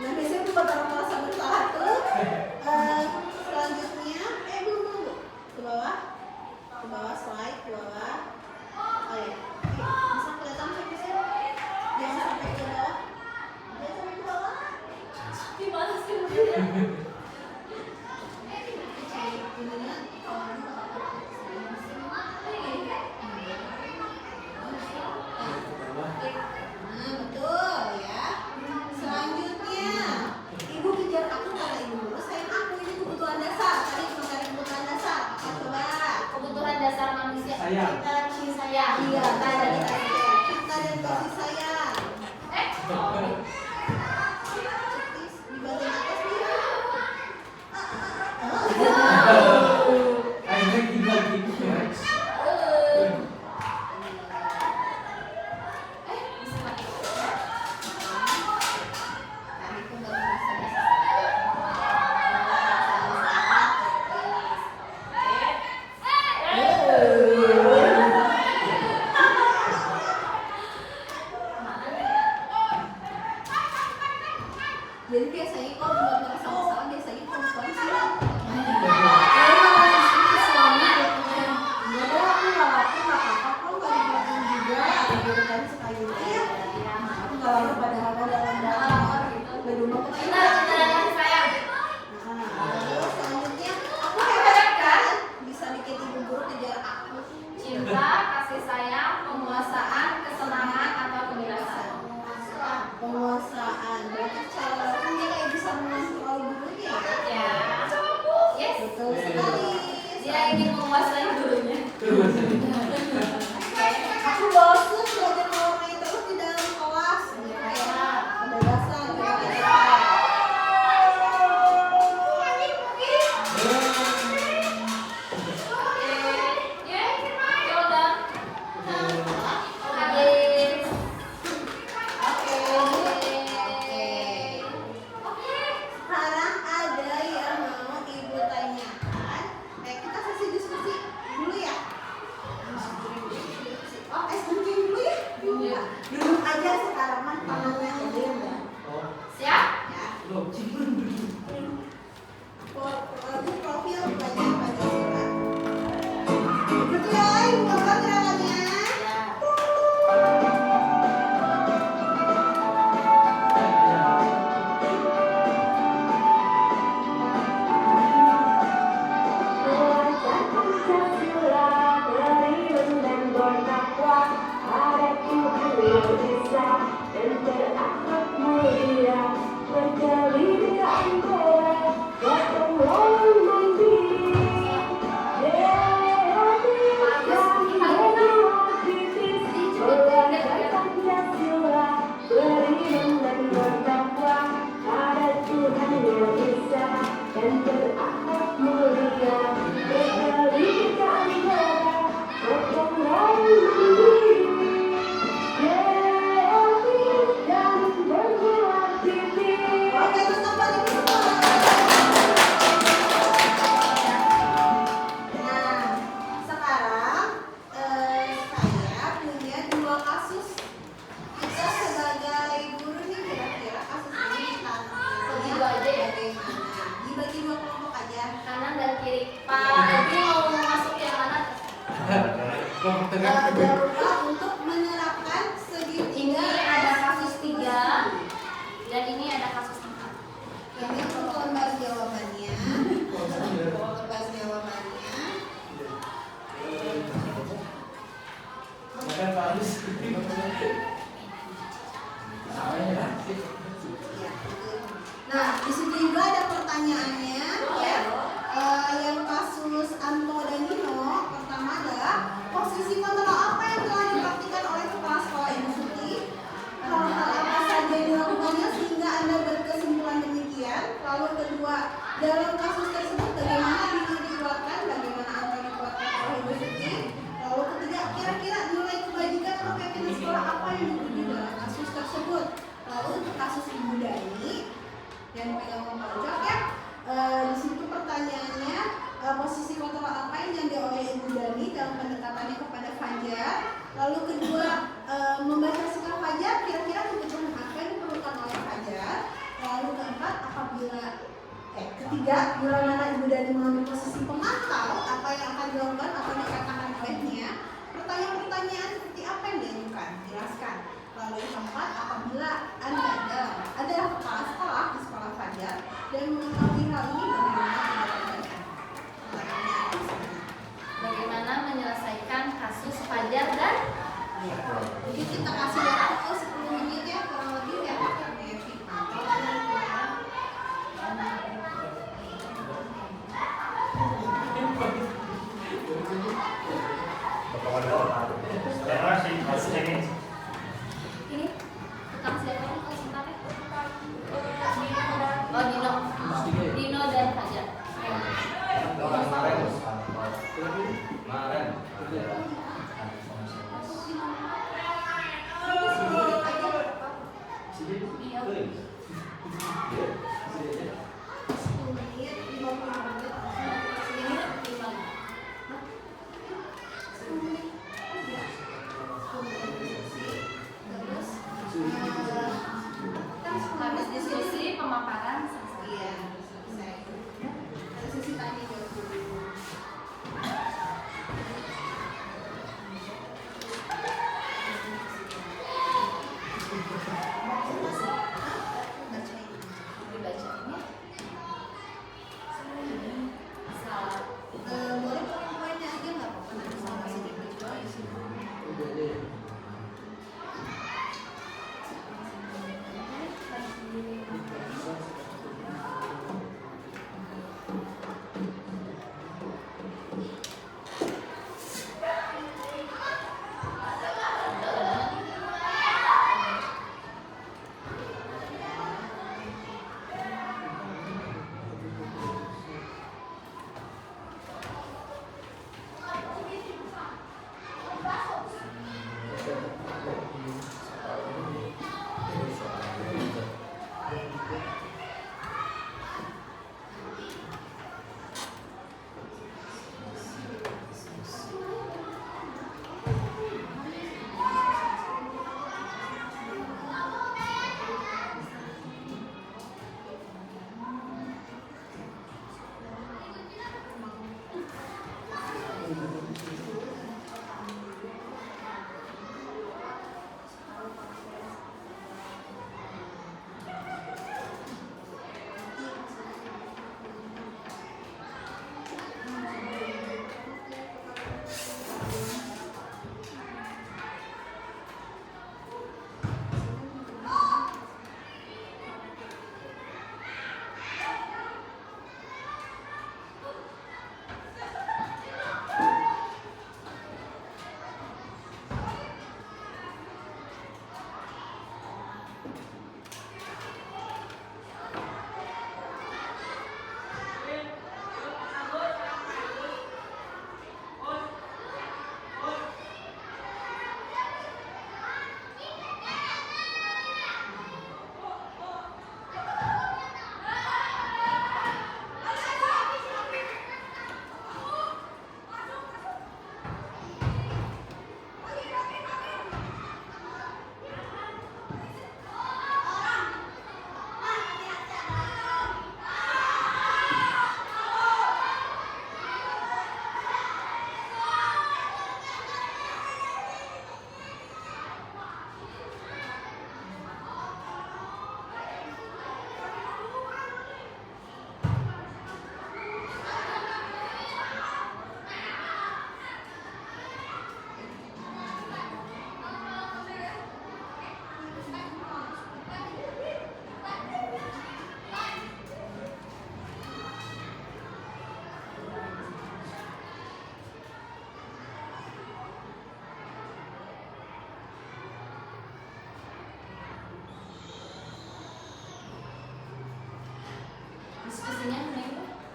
Nah biasanya membuat orang merasa bersalah tuh. Selanjutnya, belum ke bawah slide, ke bawah. Oh ya, bisa kelihatan fokusnya? Jangan sampai ke bawah. Jangan sampai ke bawah. Gimana sih? Ininya, betul ya. Selanjutnya, ibu kejar aku karena ibu guru sayang aku. Ini kebutuhan dasar. Tadi mencari kebutuhan dasar. Apa coba? Kebutuhan dasar manusia. Sayang. Kita kasih sayang. Iya, tadi cinta dan kasih sayang. Cetis di bagian atas nih. Akhirnya tiga gitu ya. Tadi tuh baru bisa jadi biasanya kalau buat merasa bersalah biasanya perempuan sih. Suami bilang, enggak aku nggak lapar, nggak apa-apa, kok nggak dibilang juga, gitu kan sekali ya. Aku nggak lapar padahal dalam baju mau kecil. Kita dan kasih sayang. Terus selanjutnya aku hebat kan, bisa bikin ibu guru kejar aku. Cinta, kasih sayang, penguasaan, kesenangan atau kegerasan. Penguasaan, berarti secara langsung dia kayak bisa mengontrol gurunya ya. Ya. Yes. Betul sekali. Dia ingin menguasai gurunya. Aku bosan belajar mewarnai terus di dalam kelas. Kayak kebebasan, Sekarang ada yang mau ibu tanyakan. Kita sesi diskusi dulu ya. Sebentar dulu ya. Duduk aja sekarang mah tangannya aja ya. Siap? Ya. Loh, Lalu profil belajar Pancasila. Betul ya, ibu bapak gerakannya. Belajar Pancasila, beriman dan bertakwa pada Tuhan yang Esa dan berakhlak mulia, berdiri di antara gotong royong mandiri, kreatif dan demokratis. Belajar Pancasila, beriman dan bertakwa pada Tuhan yang Esa dan berakhlak mulia, berdiri di antara gotong royong mandiri, kreatif dan berkreativitas. Oke, teman-teman ibu semua. Nah, sekarang saya punya dua kasus. Kita sebagai guru nih kira-kira kasus ini kita punya Nah, di situ juga ada pertanyaannya ya. Yang kasus Anto dan Nino, pertama adalah posisi kontrol apa yang telah dipraktikkan oleh kepala sekolah Ibu Suti? Hal-hal apa saja yang dilakukannya sehingga Anda berkesimpulan demikian? Lalu kedua, dalam kasus tersebut bagaimana Nino dikeluarkan, bagaimana Anto dikeluarkan oleh Ibu Suti? Lalu ketiga, kira-kira nilai kebajikan atau keyakinan sekolah apa yang dituju dalam kasus tersebut? Lalu untuk kasus Ibu Dani yang dipegang Pak Ucok ya, di situ pertanyaannya posisi kontrol apa yang diambil oleh Ibu Dani dalam pendekatannya kepada Fajar. Lalu kedua, membaca sikap Fajar, kira-kira kebutuhan apa yang diperlukan oleh Fajar. Lalu keempat, ketiga, bila mana Ibu Dani mengambil posisi pemantau, apa yang akan dilakukan, apa yang dikatakan olehnya. Pertanyaan-pertanyaan seperti apa yang diajukan, jelaskan. Lalu yang keempat, apabila Anda adalah kepala sekolah di sekolah Fajar dan mengetahui hal ini, Bagaimana menyelesaikan kasus Fajar dan mungkin kita kasih waktu 10 menit ya, kurang lebih ya. ini tukang siapa nih kalau singkatnya? Oh, Dino dan Fajar. Habis diskusi pemaparan selesai. Iya, selesai. Ada sesi tanya jawab dulu. Dibacain ya. Salah. Boleh poin-poinnya aja nggak apa-apa, nanti sama sedikit juga di sini.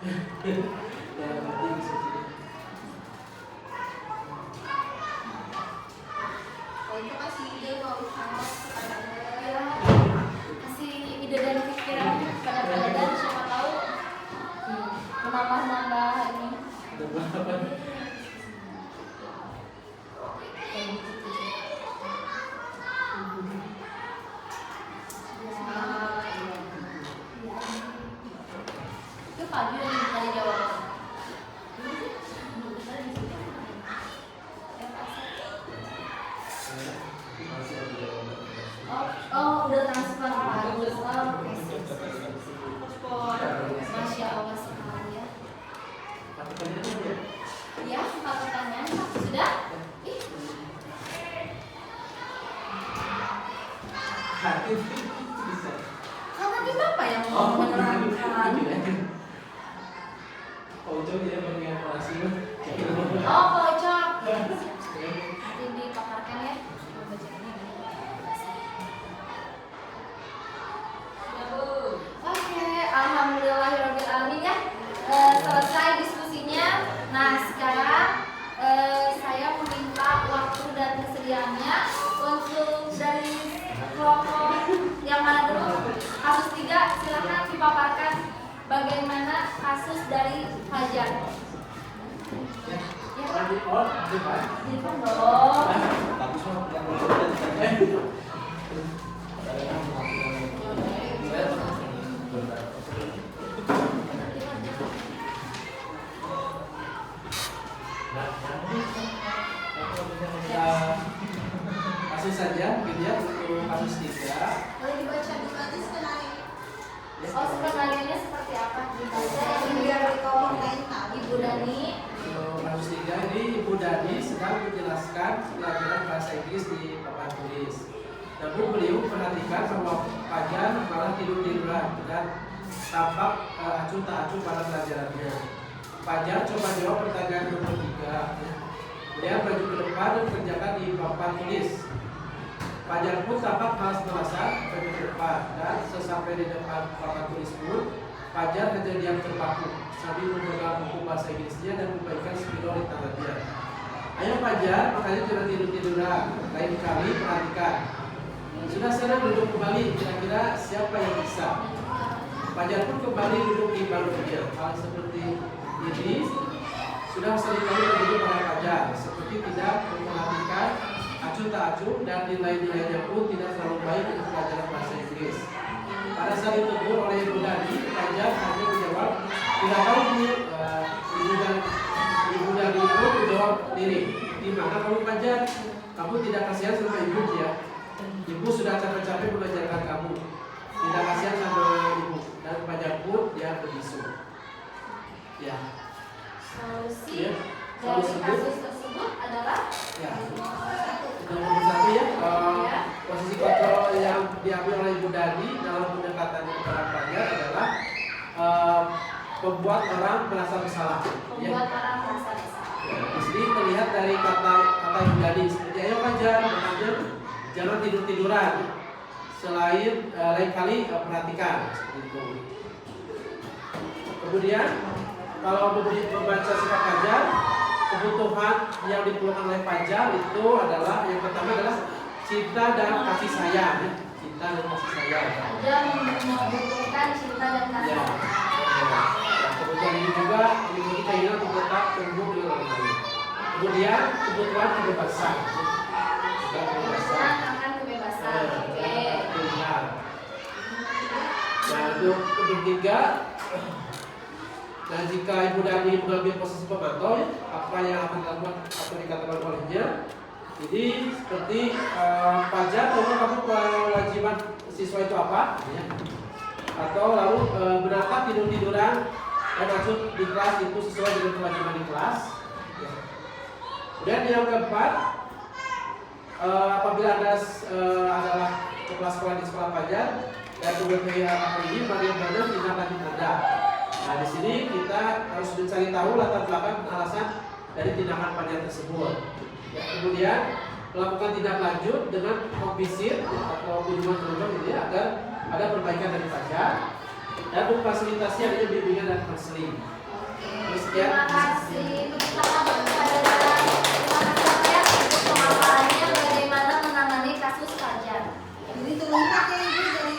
Kalau itu kasih ide mau sama kepada Ya, kasih ide dan pikiran pada kalian, siapa tahu menambah-nambah ini. Itu pagi yang tadi jawab. Oh, udah transfer bagus. Oh, oke, sip. Masya Allah sekali ya. Ya, 4 pertanyaan sudah? Ih, kan tadi Bapak yang mau menerangkan. Oh, pojok. Nanti dipaparkan ya. Oke, alhamdulillahirabbil alamin ya. Selesai diskusinya. Nah, sekarang saya meminta waktu dan kesediaannya untuk dari kelompok yang mana dulu? Kasus 3, silakan dipaparkan bagaimana kasus dari Fajar. Ya, Pak. Di depan dong. Kasus saja gitu ya untuk kasus 3. boleh dibaca dulu nanti skenario. Oh, skenarionya seperti apa? Dibaca Biar di kelompok lain tahu. Ibu Dani. Untuk kasus 3 ini Ibu Dani sedang menjelaskan pelajaran bahasa Inggris di papan tulis. Namun beliau perhatikan bahwa Fajar malah tidur-tiduran dan tampak acuh tak acuh pada pelajarannya. Fajar coba jawab pertanyaan nomor 3. Kemudian maju ke depan dan kerjakan di papan tulis. Fajar pun tampak malas-malasan maju ke depan dan sesampai di depan papan tulis pun Fajar hanya diam terpaku sambil memegang buku bahasa Inggrisnya dan memberikan spidol di tangannya. Ayo Fajar, makanya jangan tidur-tiduran. Lain kali perhatikan. Sudah sana duduk kembali, kira-kira siapa yang bisa? Fajar pun kembali duduk di balonnya. Hal seperti ini sudah seringkali terjadi pada Fajar, seperti tidak memperhatikan acuh tak acuh dan nilai-nilainya pun tidak terlalu baik untuk pelajaran bahasa Inggris. Pada saat ditegur oleh Ibu Dani, Fajar hanya menjawab, tidak tahu Bu. Ibu Dani pun menjawab diri, di mana kamu Fajar? Kamu tidak kasihan sama ibu ya? Ibu sudah capek-capek mengajarkan kamu. Tidak kasihan sama ibu. Dan Fajar pun dia berbisu. Ya. Solusi Ya, dari solusi kasus tersebut adalah Ya. Nomor 1 ya, posisi kontrol yang diambil oleh Ibu Dani dalam pendekatan kepada Fajar adalah membuat orang merasa bersalah. Ya. membuat orang merasa bersalah. Di sini terlihat dari kata Ibu Dani seperti ayo Fajar, makanya jangan tidur-tiduran. Selain lain kali perhatikan seperti itu. Kemudian kalau membaca sifat Fajar, kebutuhan yang diperlukan oleh Fajar itu adalah yang pertama adalah cinta dan kasih sayang. Cinta dan kasih sayang. Fajar membutuhkan cinta dan kasih Ya. sayang. Kemudian ini juga memiliki keinginan untuk tetap tumbuh dengan orang lain. Kemudian kebutuhan kebebasan. Kebutuhan kebebasan. Akan kebebasan. Oke. Benar. Dan untuk ketiga, dan jika Ibu Dani mengambil posisi pemantau, ya, apa yang akan dilakukan atau dikatakan olehnya. Jadi seperti Fajar, tahu kamu kewajiban siswa itu apa? Ya. Atau lalu benarkah tidur-tiduran dan masuk di kelas itu sesuai dengan kewajiban di kelas? Ya. Kemudian yang keempat, apabila Anda adalah kepala sekolah di sekolah Fajar dan kemudian ini bagaimana tindak lanjut Anda? Nah, di sini kita harus mencari tahu latar belakang alasan dari tindakan Fajar tersebut. Ya, kemudian melakukan tindak lanjut dengan kompisit atau kunjungan berubah ini agar ada perbaikan dari Fajar. Dan memfasilitasi adanya bimbingan dan konseling. Sekian. Terima kasih untuk terima kasih ya untuk pemaparannya bagaimana menangani kasus fajar. Jadi terungkap ya Ibu dari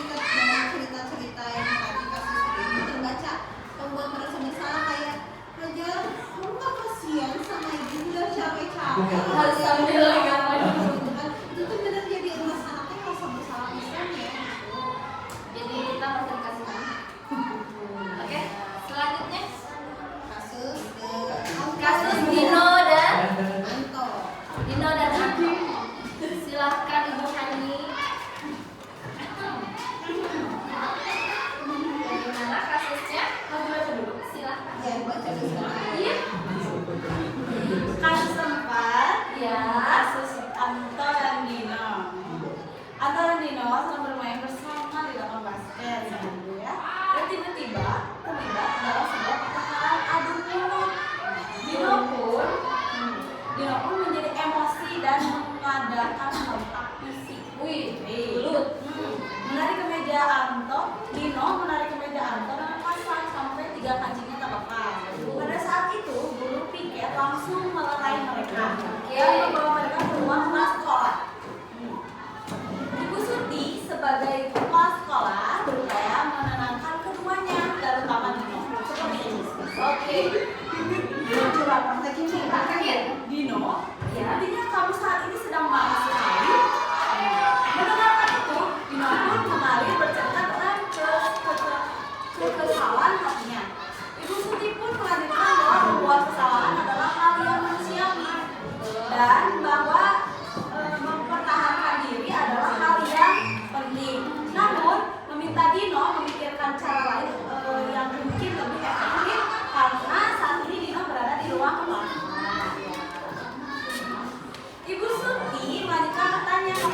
cerita-cerita yang tadi kasus ini terbaca membuat merasa bersalah kayak Fajar, kamu kan kasihan sama ibu udah capek-capek. Alhamdulillah ya. Itu tuh benar jadi emas anaknya merasa bersalah pisan ya. Jadi kita mau dikasih Oke, selanjutnya kasus Dino dan Anto. Anto. Silahkan Ibu Hani. Bagaimana kasusnya? Mau baca dulu? Silahkan. Ya, baca dulu. Iya. Kasus 4 Ya. kasus Anto dan Dino. Anto dan Dino sedang bermain bersama di lapangan basket ya. Dan tiba-tiba terlibat dalam sebuah pertengkaran adu mulut. Dino pun menjadi emosi dan mengadakan kontak fisik. Menarik kemeja Anto, Dino menarik kemeja Anto dengan kasar sampai 3 kancingnya terlepas. Pada saat itu guru piket langsung melerai mereka dan membawa mereka ke ruang kelas sekolah. Ibu Suti sebagai kepala sekolah berupaya menenangkan keduanya, terutama Dino. Seperti ini. Oke. Coba praktekin nih, praktekin. Dino, sepertinya kamu saat ini sedang marah sekali. Mendengarkan itu, Dino pun kembali bercerita tentang kekesalan hatinya. Ibu Suti pun melanjutkan bahwa membuat kesalahan adalah hal yang manusiawi dan bahwa mempertahankan diri adalah hal yang penting. Namun, meminta Dino memikirkan cara lain yang mungkin lebih efektif karena saat ini Dino berada di ruang kelas. Ibu Suti melanjutkan bertanya ke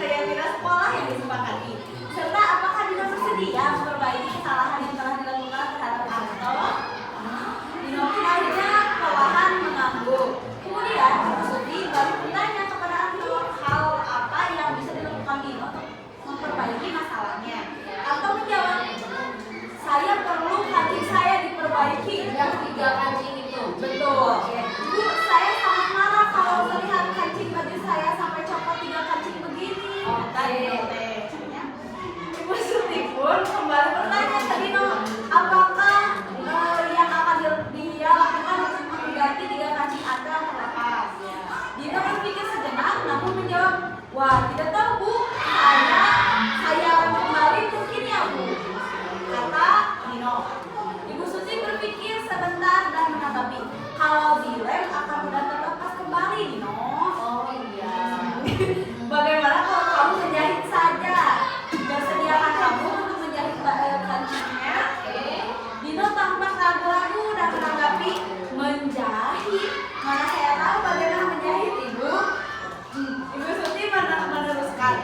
yang tidak sekolah yang disepakati, serta apakah Dino bersedia memperbaiki kesalahan yang telah dilakukan terhadap Anto. Dino pun akhirnya perlahan mengangguk. Kemudian Ibu Suti baru bertanya kepada Anto hal apa yang bisa dilakukan Dino untuk memperbaiki masalahnya. Anto menjawab, saya perlu kancing saya diperbaiki. Yang 3 kancing itu. Betul. Bu, saya sangat marah kalau melihat kancing baju saya sampai copot 3 kancing begini. Ibu Suti pun kembali bertanya ke Dino, apakah yang akan dia lakukan untuk mengganti 3 kancing Anda yang terlepas? Dino berpikir sejenak, namun menjawab, wah tidak tahu Bu, saya akan kembali mungkin ya Bu, kata Dino. Ibu Suti berpikir sebentar dan menanggapi, kalau dilem akan mudah terlepas kembali Dino. Oh iya. Bagaimana kalau kamu menjahit saja? Bersediakan kamu untuk menjahit kancingnya? Dino tampak ragu-ragu dan menanggapi, menjahit? Mana saya tahu bagaimana menjahit Ibu? Ibu Suti meneruskan,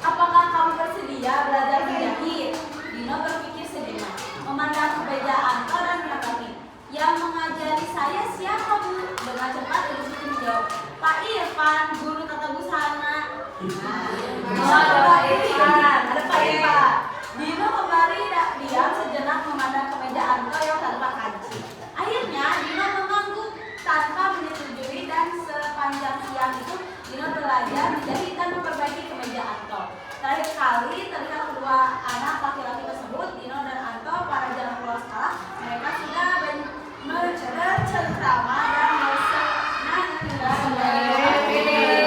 apakah kamu bersedia belajar menjahit? Dino berpikir sejenak, memandang kemeja Anto dan menanggapi, yang mengajari saya siapa Bu? Dengan cepat Ibu Suti menjawab, Pak Irfan, guru tata busana. Ada Pak Irfan. Dino kembali diam sejenak memandang kemeja Anto yang tanpa kancing. Akhirnya Dino mengangguk tanpa menyetujui dan sepanjang siang itu Dino belajar menjahit dan memperbaiki kemeja Anto. Terakhir kali terlihat kedua anak laki-laki tersebut, Dino dan Anto, pada jalan pulang sekolah. Mereka sudah bercengkrama dan bersenang-senang.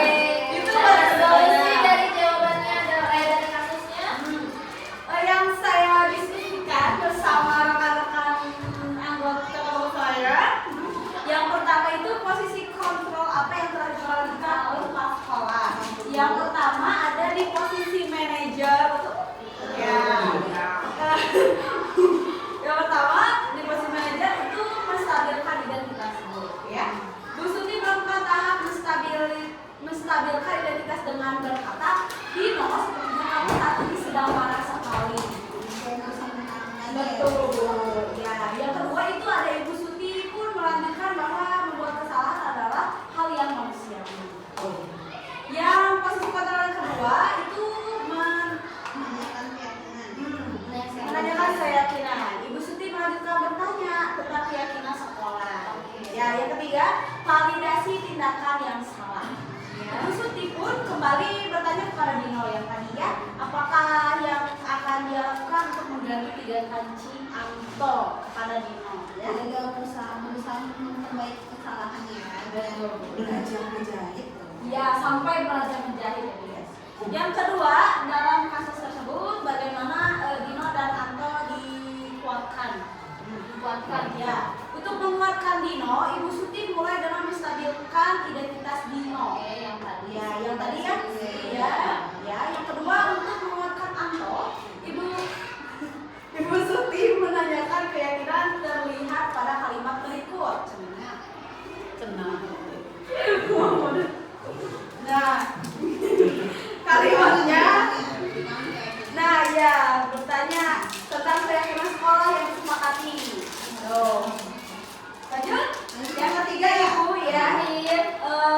3 kancing Anto kepada Dino. Ya, ada berusaha memperbaiki kesalahannya dan belajar menjahit. Ya, sampai belajar menjahit ya guys. Yang kedua, dalam kasus tersebut bagaimana Dino dan Anto dikuatkan ya. Untuk menguatkan Dino, Ibu Suti mulai dengan menstabilkan identitas Dino. Yang tadi. Ya, yang tadi kan? Ya. Yang kedua, untuk menguatkan Anto, Ibu Suti menanyakan keyakinan terlihat pada kalimat berikut. Cenah. Nah, kalimatnya. Nah, ya, bertanya tentang keyakinan sekolah yang disepakati. Lanjut. Yang ketiga Ibu ya.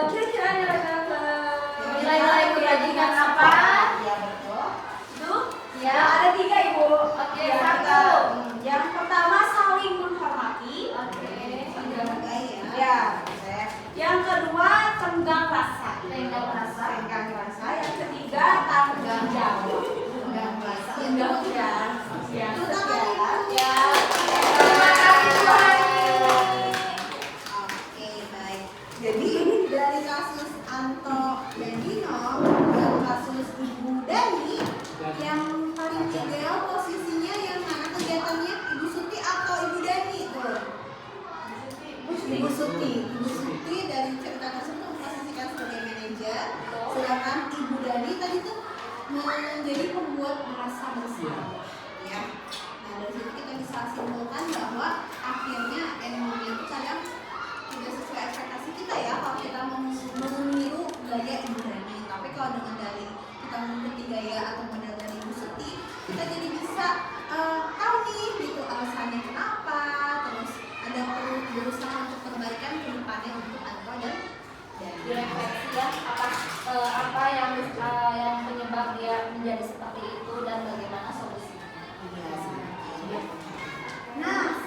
Kira-kira nilai-nilai kebajikan apa? Ya, betul. Itu ya ada 3 Ibu. Oke, Yang 1. Yang pertama saling menghormati. Oke. Ya. Yang kedua tenggang rasa. Tenggang rasa. Yang ketiga tanggung jawab. Tenggang ya. Ya. Ya. Terima kasih Bu Hani. Oke, baik. Jadi dari kasus Anto dan Dino dan kasus Ibu Dani, yang paling ideal posisinya yang mana kegiatannya, Ibu Suti atau Ibu Dani tuh? Ibu Suti dari cerita tersebut memposisikan sebagai manajer, sedangkan Ibu Dani tadi tuh menjadi pembuat merasa bersalah. Ya. Nah, dari situ kita bisa simpulkan bahwa akhirnya endingnya itu kadang tidak sesuai ekspektasi kita ya kalau kita meniru gaya Ibu Dani. Tapi kalau dengan dari kita mengikuti gaya atau model dari Ibu Suti, kita jadi bisa tahu nih gitu alasannya kenapa, terus ada perlu berusaha untuk perbaikan ke depannya untuk Anto dan Direfleksi ya apa yang penyebab dia menjadi seperti itu dan bagaimana solusinya. Nah,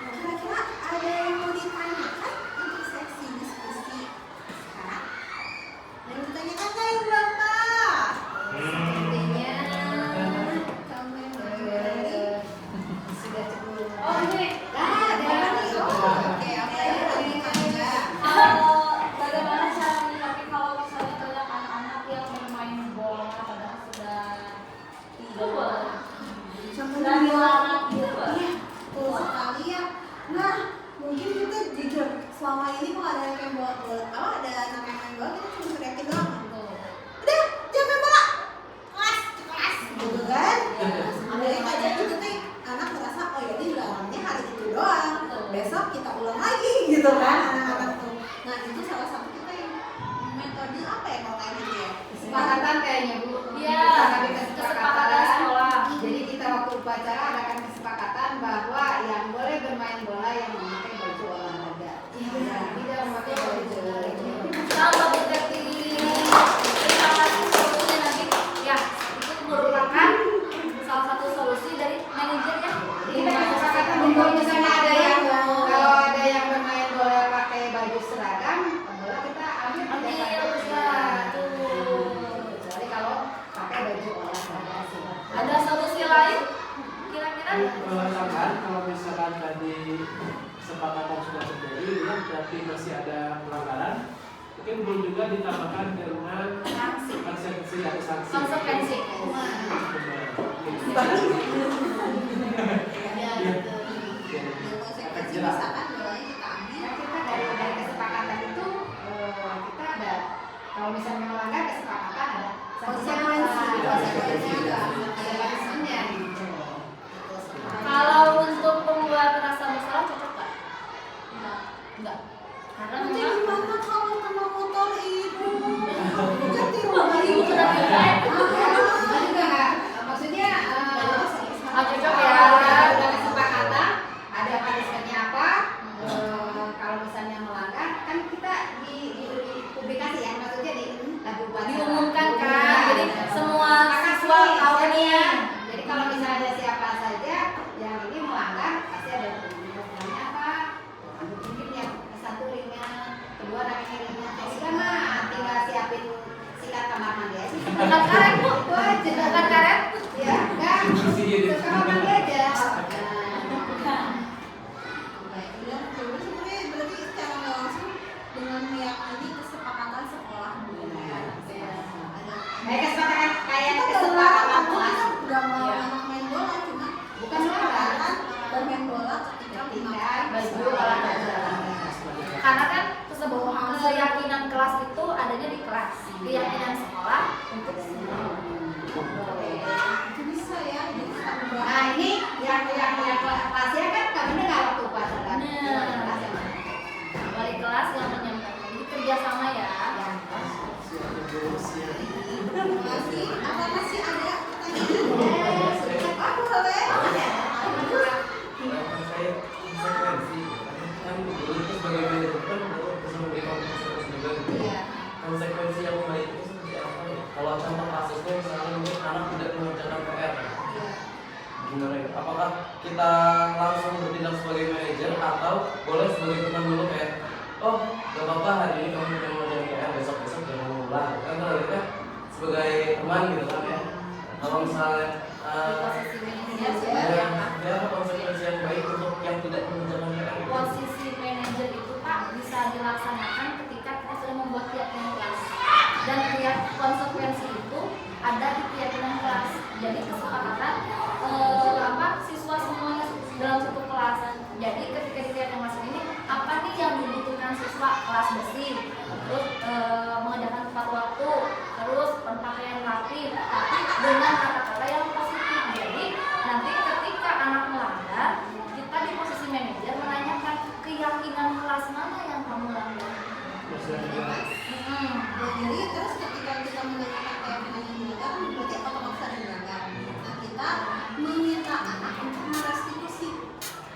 kira-kira ada yang mau ditanyakan untuk seksi diskusi sekarang? Ada yang ditanyakan nggak Ibu Bapak? Sepertinya kamu sudah cukup. Oh, ini. Ada nih. Oh, oke. Apa yang mau ditanya? Bagaimana cara menyikapi kalau misalnya banyak anak-anak yang bermain bola padahal sudah tidur dan dilarang gitu? Iya, betul sekali ya. Nah, mungkin kita jujur selama ini kalau ada yang main bola, ada anak yang main bola kita cuma teriakin doang. Udah, jangan main bola. Kelas, gitu kan? Ada yang kayak gitu tuh, anak merasa oh ya ini dilarangnya hari itu doang. Besok kita ulang lagi, gitu kan? Anak-anak tuh. Nah, itu salah satu kita yang metode apa ya kalau kayak gitu ya? Kesepakatan kayaknya Bu. Iya, kesepakatan sekolah. Jadi kita waktu upacara adakan kesepakatan bahwa yang boleh bermain bola yang memakai baju olahraga. Ya, tidak memakai baju olahraga. Kalau berarti terima kasih solusinya nanti ya itu merupakan salah satu solusi dari manajer ya. Kita kesepakatan kalau misalnya ada yang kalau ada yang bermain bola pakai baju seragam, bola kita ambil kecuali kalau pakai baju olahraga sih. Ada solusi lain kira-kira? Tambahan kalau misalkan tadi kesepakatan sudah terjadi, ya berarti masih ada pelanggaran. Mungkin belum juga ditambahkan dengan konsekuensi atau sanksi. Konsekuensi. Dan konsekuensi misalkan bolanya kita ambil. Kita dari kesepakatan itu kita ada kalau misalnya melanggar kesepakatan ada Konsekuensinya ada batasannya. Kalau untuk pembuat rasa bersalah cocok nggak? Enggak. Karena Nanti memang gimana kalau kena motor Ibu? Jadi rumah ibu sudah baik. Maksudnya Cocok ya. ada kesepakatan, ada punishment-nya apa? Kalau misalnya melanggar, kan kita diberi publikasi ya, maksudnya di lagu Diumumkan kan, jadi semua siswa tahu nih ya. Jadi kalau misalnya ada siapa saja yang ini melanggar, pasti ada hukumannya apa? Mungkin yang satu ringan, kedua namanya ringan, ketiga mah tinggal siapin sikat kamar mandi aja. Dekat karet bu. Itu aja. Dekat karet. Ya, enggak. Ke kamar mandi aja. meyakini kesepakatan sekolah. Kayak kesepakatan kayak Kita kesepakatan nggak kelas. mau anak main bola, cuma Bukan olahraga. bermain bola ketika memakai baju olahraga. Karena kan keyakinan kelas itu adanya di kelas, keyakinan sekolah untuk semua. itu bisa ya. Jadi kita ubah. Nah ini yang kelasnya kan kami dengar waktu puasa kan. Nah, wali kelas yang menyampaikan, jadi kerjasama ya. Masih apa masih ada pertanyaan? Aku boleh. Saya konsekuensi kan guru itu sebagai manajer kan harus memberikan konsekuensi juga gitu. Iya. Konsekuensi yang baik itu seperti apa ya? Kalau contoh kasusnya misalnya mungkin anak tidak mengerjakan PR, Iya. gimana ya? Apakah kita langsung bertindak sebagai manajer atau boleh sebagai teman dulu kayak, oh gak apa-apa hari ini kamu tidak mengerjakan PR, besok jangan mengulang. Kan kalau kita sebagai teman gitu kan ya. Kalau misalnya Posisi manajer ya apa konsekuensi yang baik untuk yang tidak mengerjakan PR? posisi manajer itu Pak bisa dilaksanakan ketika kita sudah membuat keyakinan kelas, dan konsekuensi itu ada di keyakinan kelas. Jadi kesepakatan siswa semuanya dalam satu kelas. Jadi ketika di keyakinan kelas ini apa nih yang dibutuhkan siswa, kelas bersih, terus mengerjakan tepat waktu, terus berpakaian rapi, tapi dengan kata-kata yang positif. Jadi nanti ketika anak melanggar, kita di posisi manajer menanyakan keyakinan kelas mana yang kamu langgar. Jadi terus ketika kita menanyakan keyakinan yang dilanggar, berarti otomatis ada yang dilanggar. Nah kita meminta anak untuk merestitusi.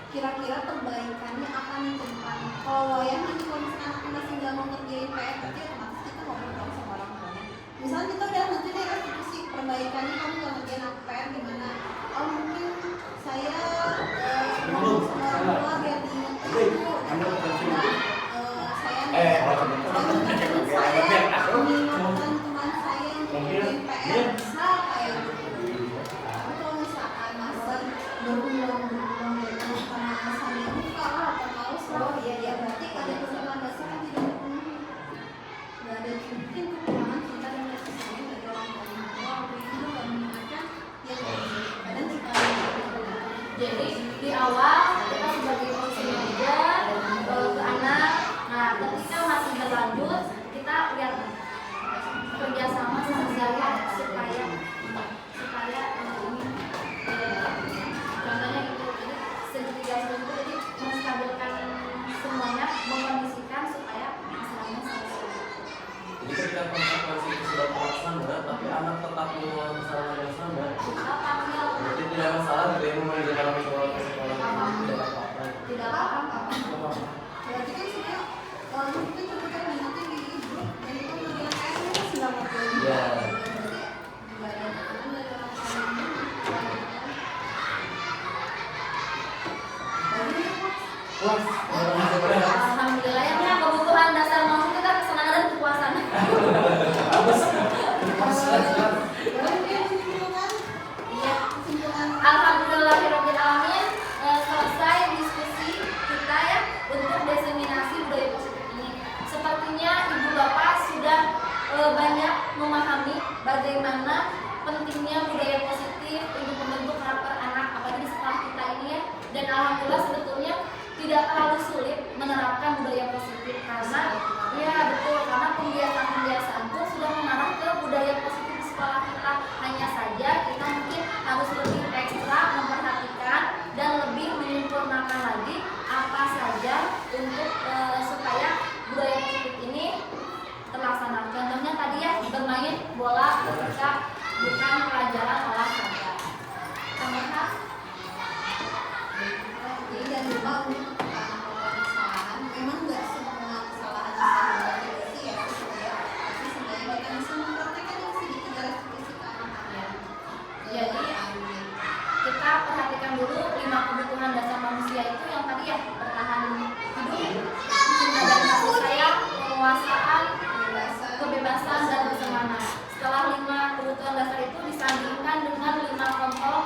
Kira-kira perbaikannya apa nih ke depan? Kalau ya nanti kalau misalnya anak masih nggak mau ngerjain PR, berarti otomatis kita ngobrol dong sama orang tuanya. Misalnya kita udah nanti nih restitusi perbaikannya, kamu nggak ngerjain aku PR gimana? Oh mungkin saya ngomong sama orang tua biar diingetin dulu. Saya mengingatkan teman saya untuk ngerjain PR, misal kayak gitu. Tapi kalau misalkan masih berulang-ulang datang sama alasannya lupa lah atau males lah, ya berarti ada kebutuhan dasar yang tidak dipenuhi. Nggak ada mungkin kekurangan cinta dan kasih sayang dari orang tua. Waktu itu nggak mengingatkan yang kadang kita Jadi di awal kita sebagai posisi manajer ke anak, nah ketika masih berlanjut kita lihat kerjasama sama saya supaya contohnya gitu. Jadi segitiga itu jadi menstabilkan semuanya, mengkondisikan supaya masalahnya selesai. Jadi ketika konsekuensi itu sudah terlaksana, tapi anak tetap mengulang kesalahan yang sama, Kita panggil berarti tidak masalah gitu ya mengerjakan sekolah ke sekolah tidak apa-apa. tidak apa-apa. berarti kan sebenarnya kalau kita coba kan nanti di ibu dan itu mengenai PR itu sudah ngerjain. Iya. Nggak ada tekanan dari orang tuanya. Alhamdulillah ya, kebutuhan dasar manusia itu kan kesenangan dan kepuasan. Iya. Alhamdulillahirobbilalamin, selesai diskusi kita ya untuk diseminasi budaya positif ini. Sepertinya ibu bapak sudah banyak memahami bagaimana pentingnya budaya positif untuk membentuk karakter anak apalagi di sekolah kita ini ya. Dan alhamdulillah sebetulnya tidak terlalu sulit menerapkan budaya positif karena ya betul, karena pembiasaan pun sudah mengarah ke budaya positif di sekolah kita. Hanya saja kita mungkin harus lebih ekstra memperhatikan dan lebih menyempurnakan lagi apa saja untuk supaya budaya positif ini terlaksana. Contohnya tadi ya bermain bola ketika bukan pelajaran olahraga. Tambahan? Jadi jangan lupa untuk melakukan kesalahan. Memang nggak semua kesalahan bisa direvisi ya, tapi sebenarnya kita bisa mempraktekkan yang sedikit revisi ke anak-anak. Jadi kita perhatikan dulu 5 kebutuhan dasar manusia itu yang tadi ya, bertahan hidup, cinta dan kasih sayang, penguasaan, kebebasan dan kesenangan. Setelah 5 kebutuhan dasar itu disandingkan dengan 5 contoh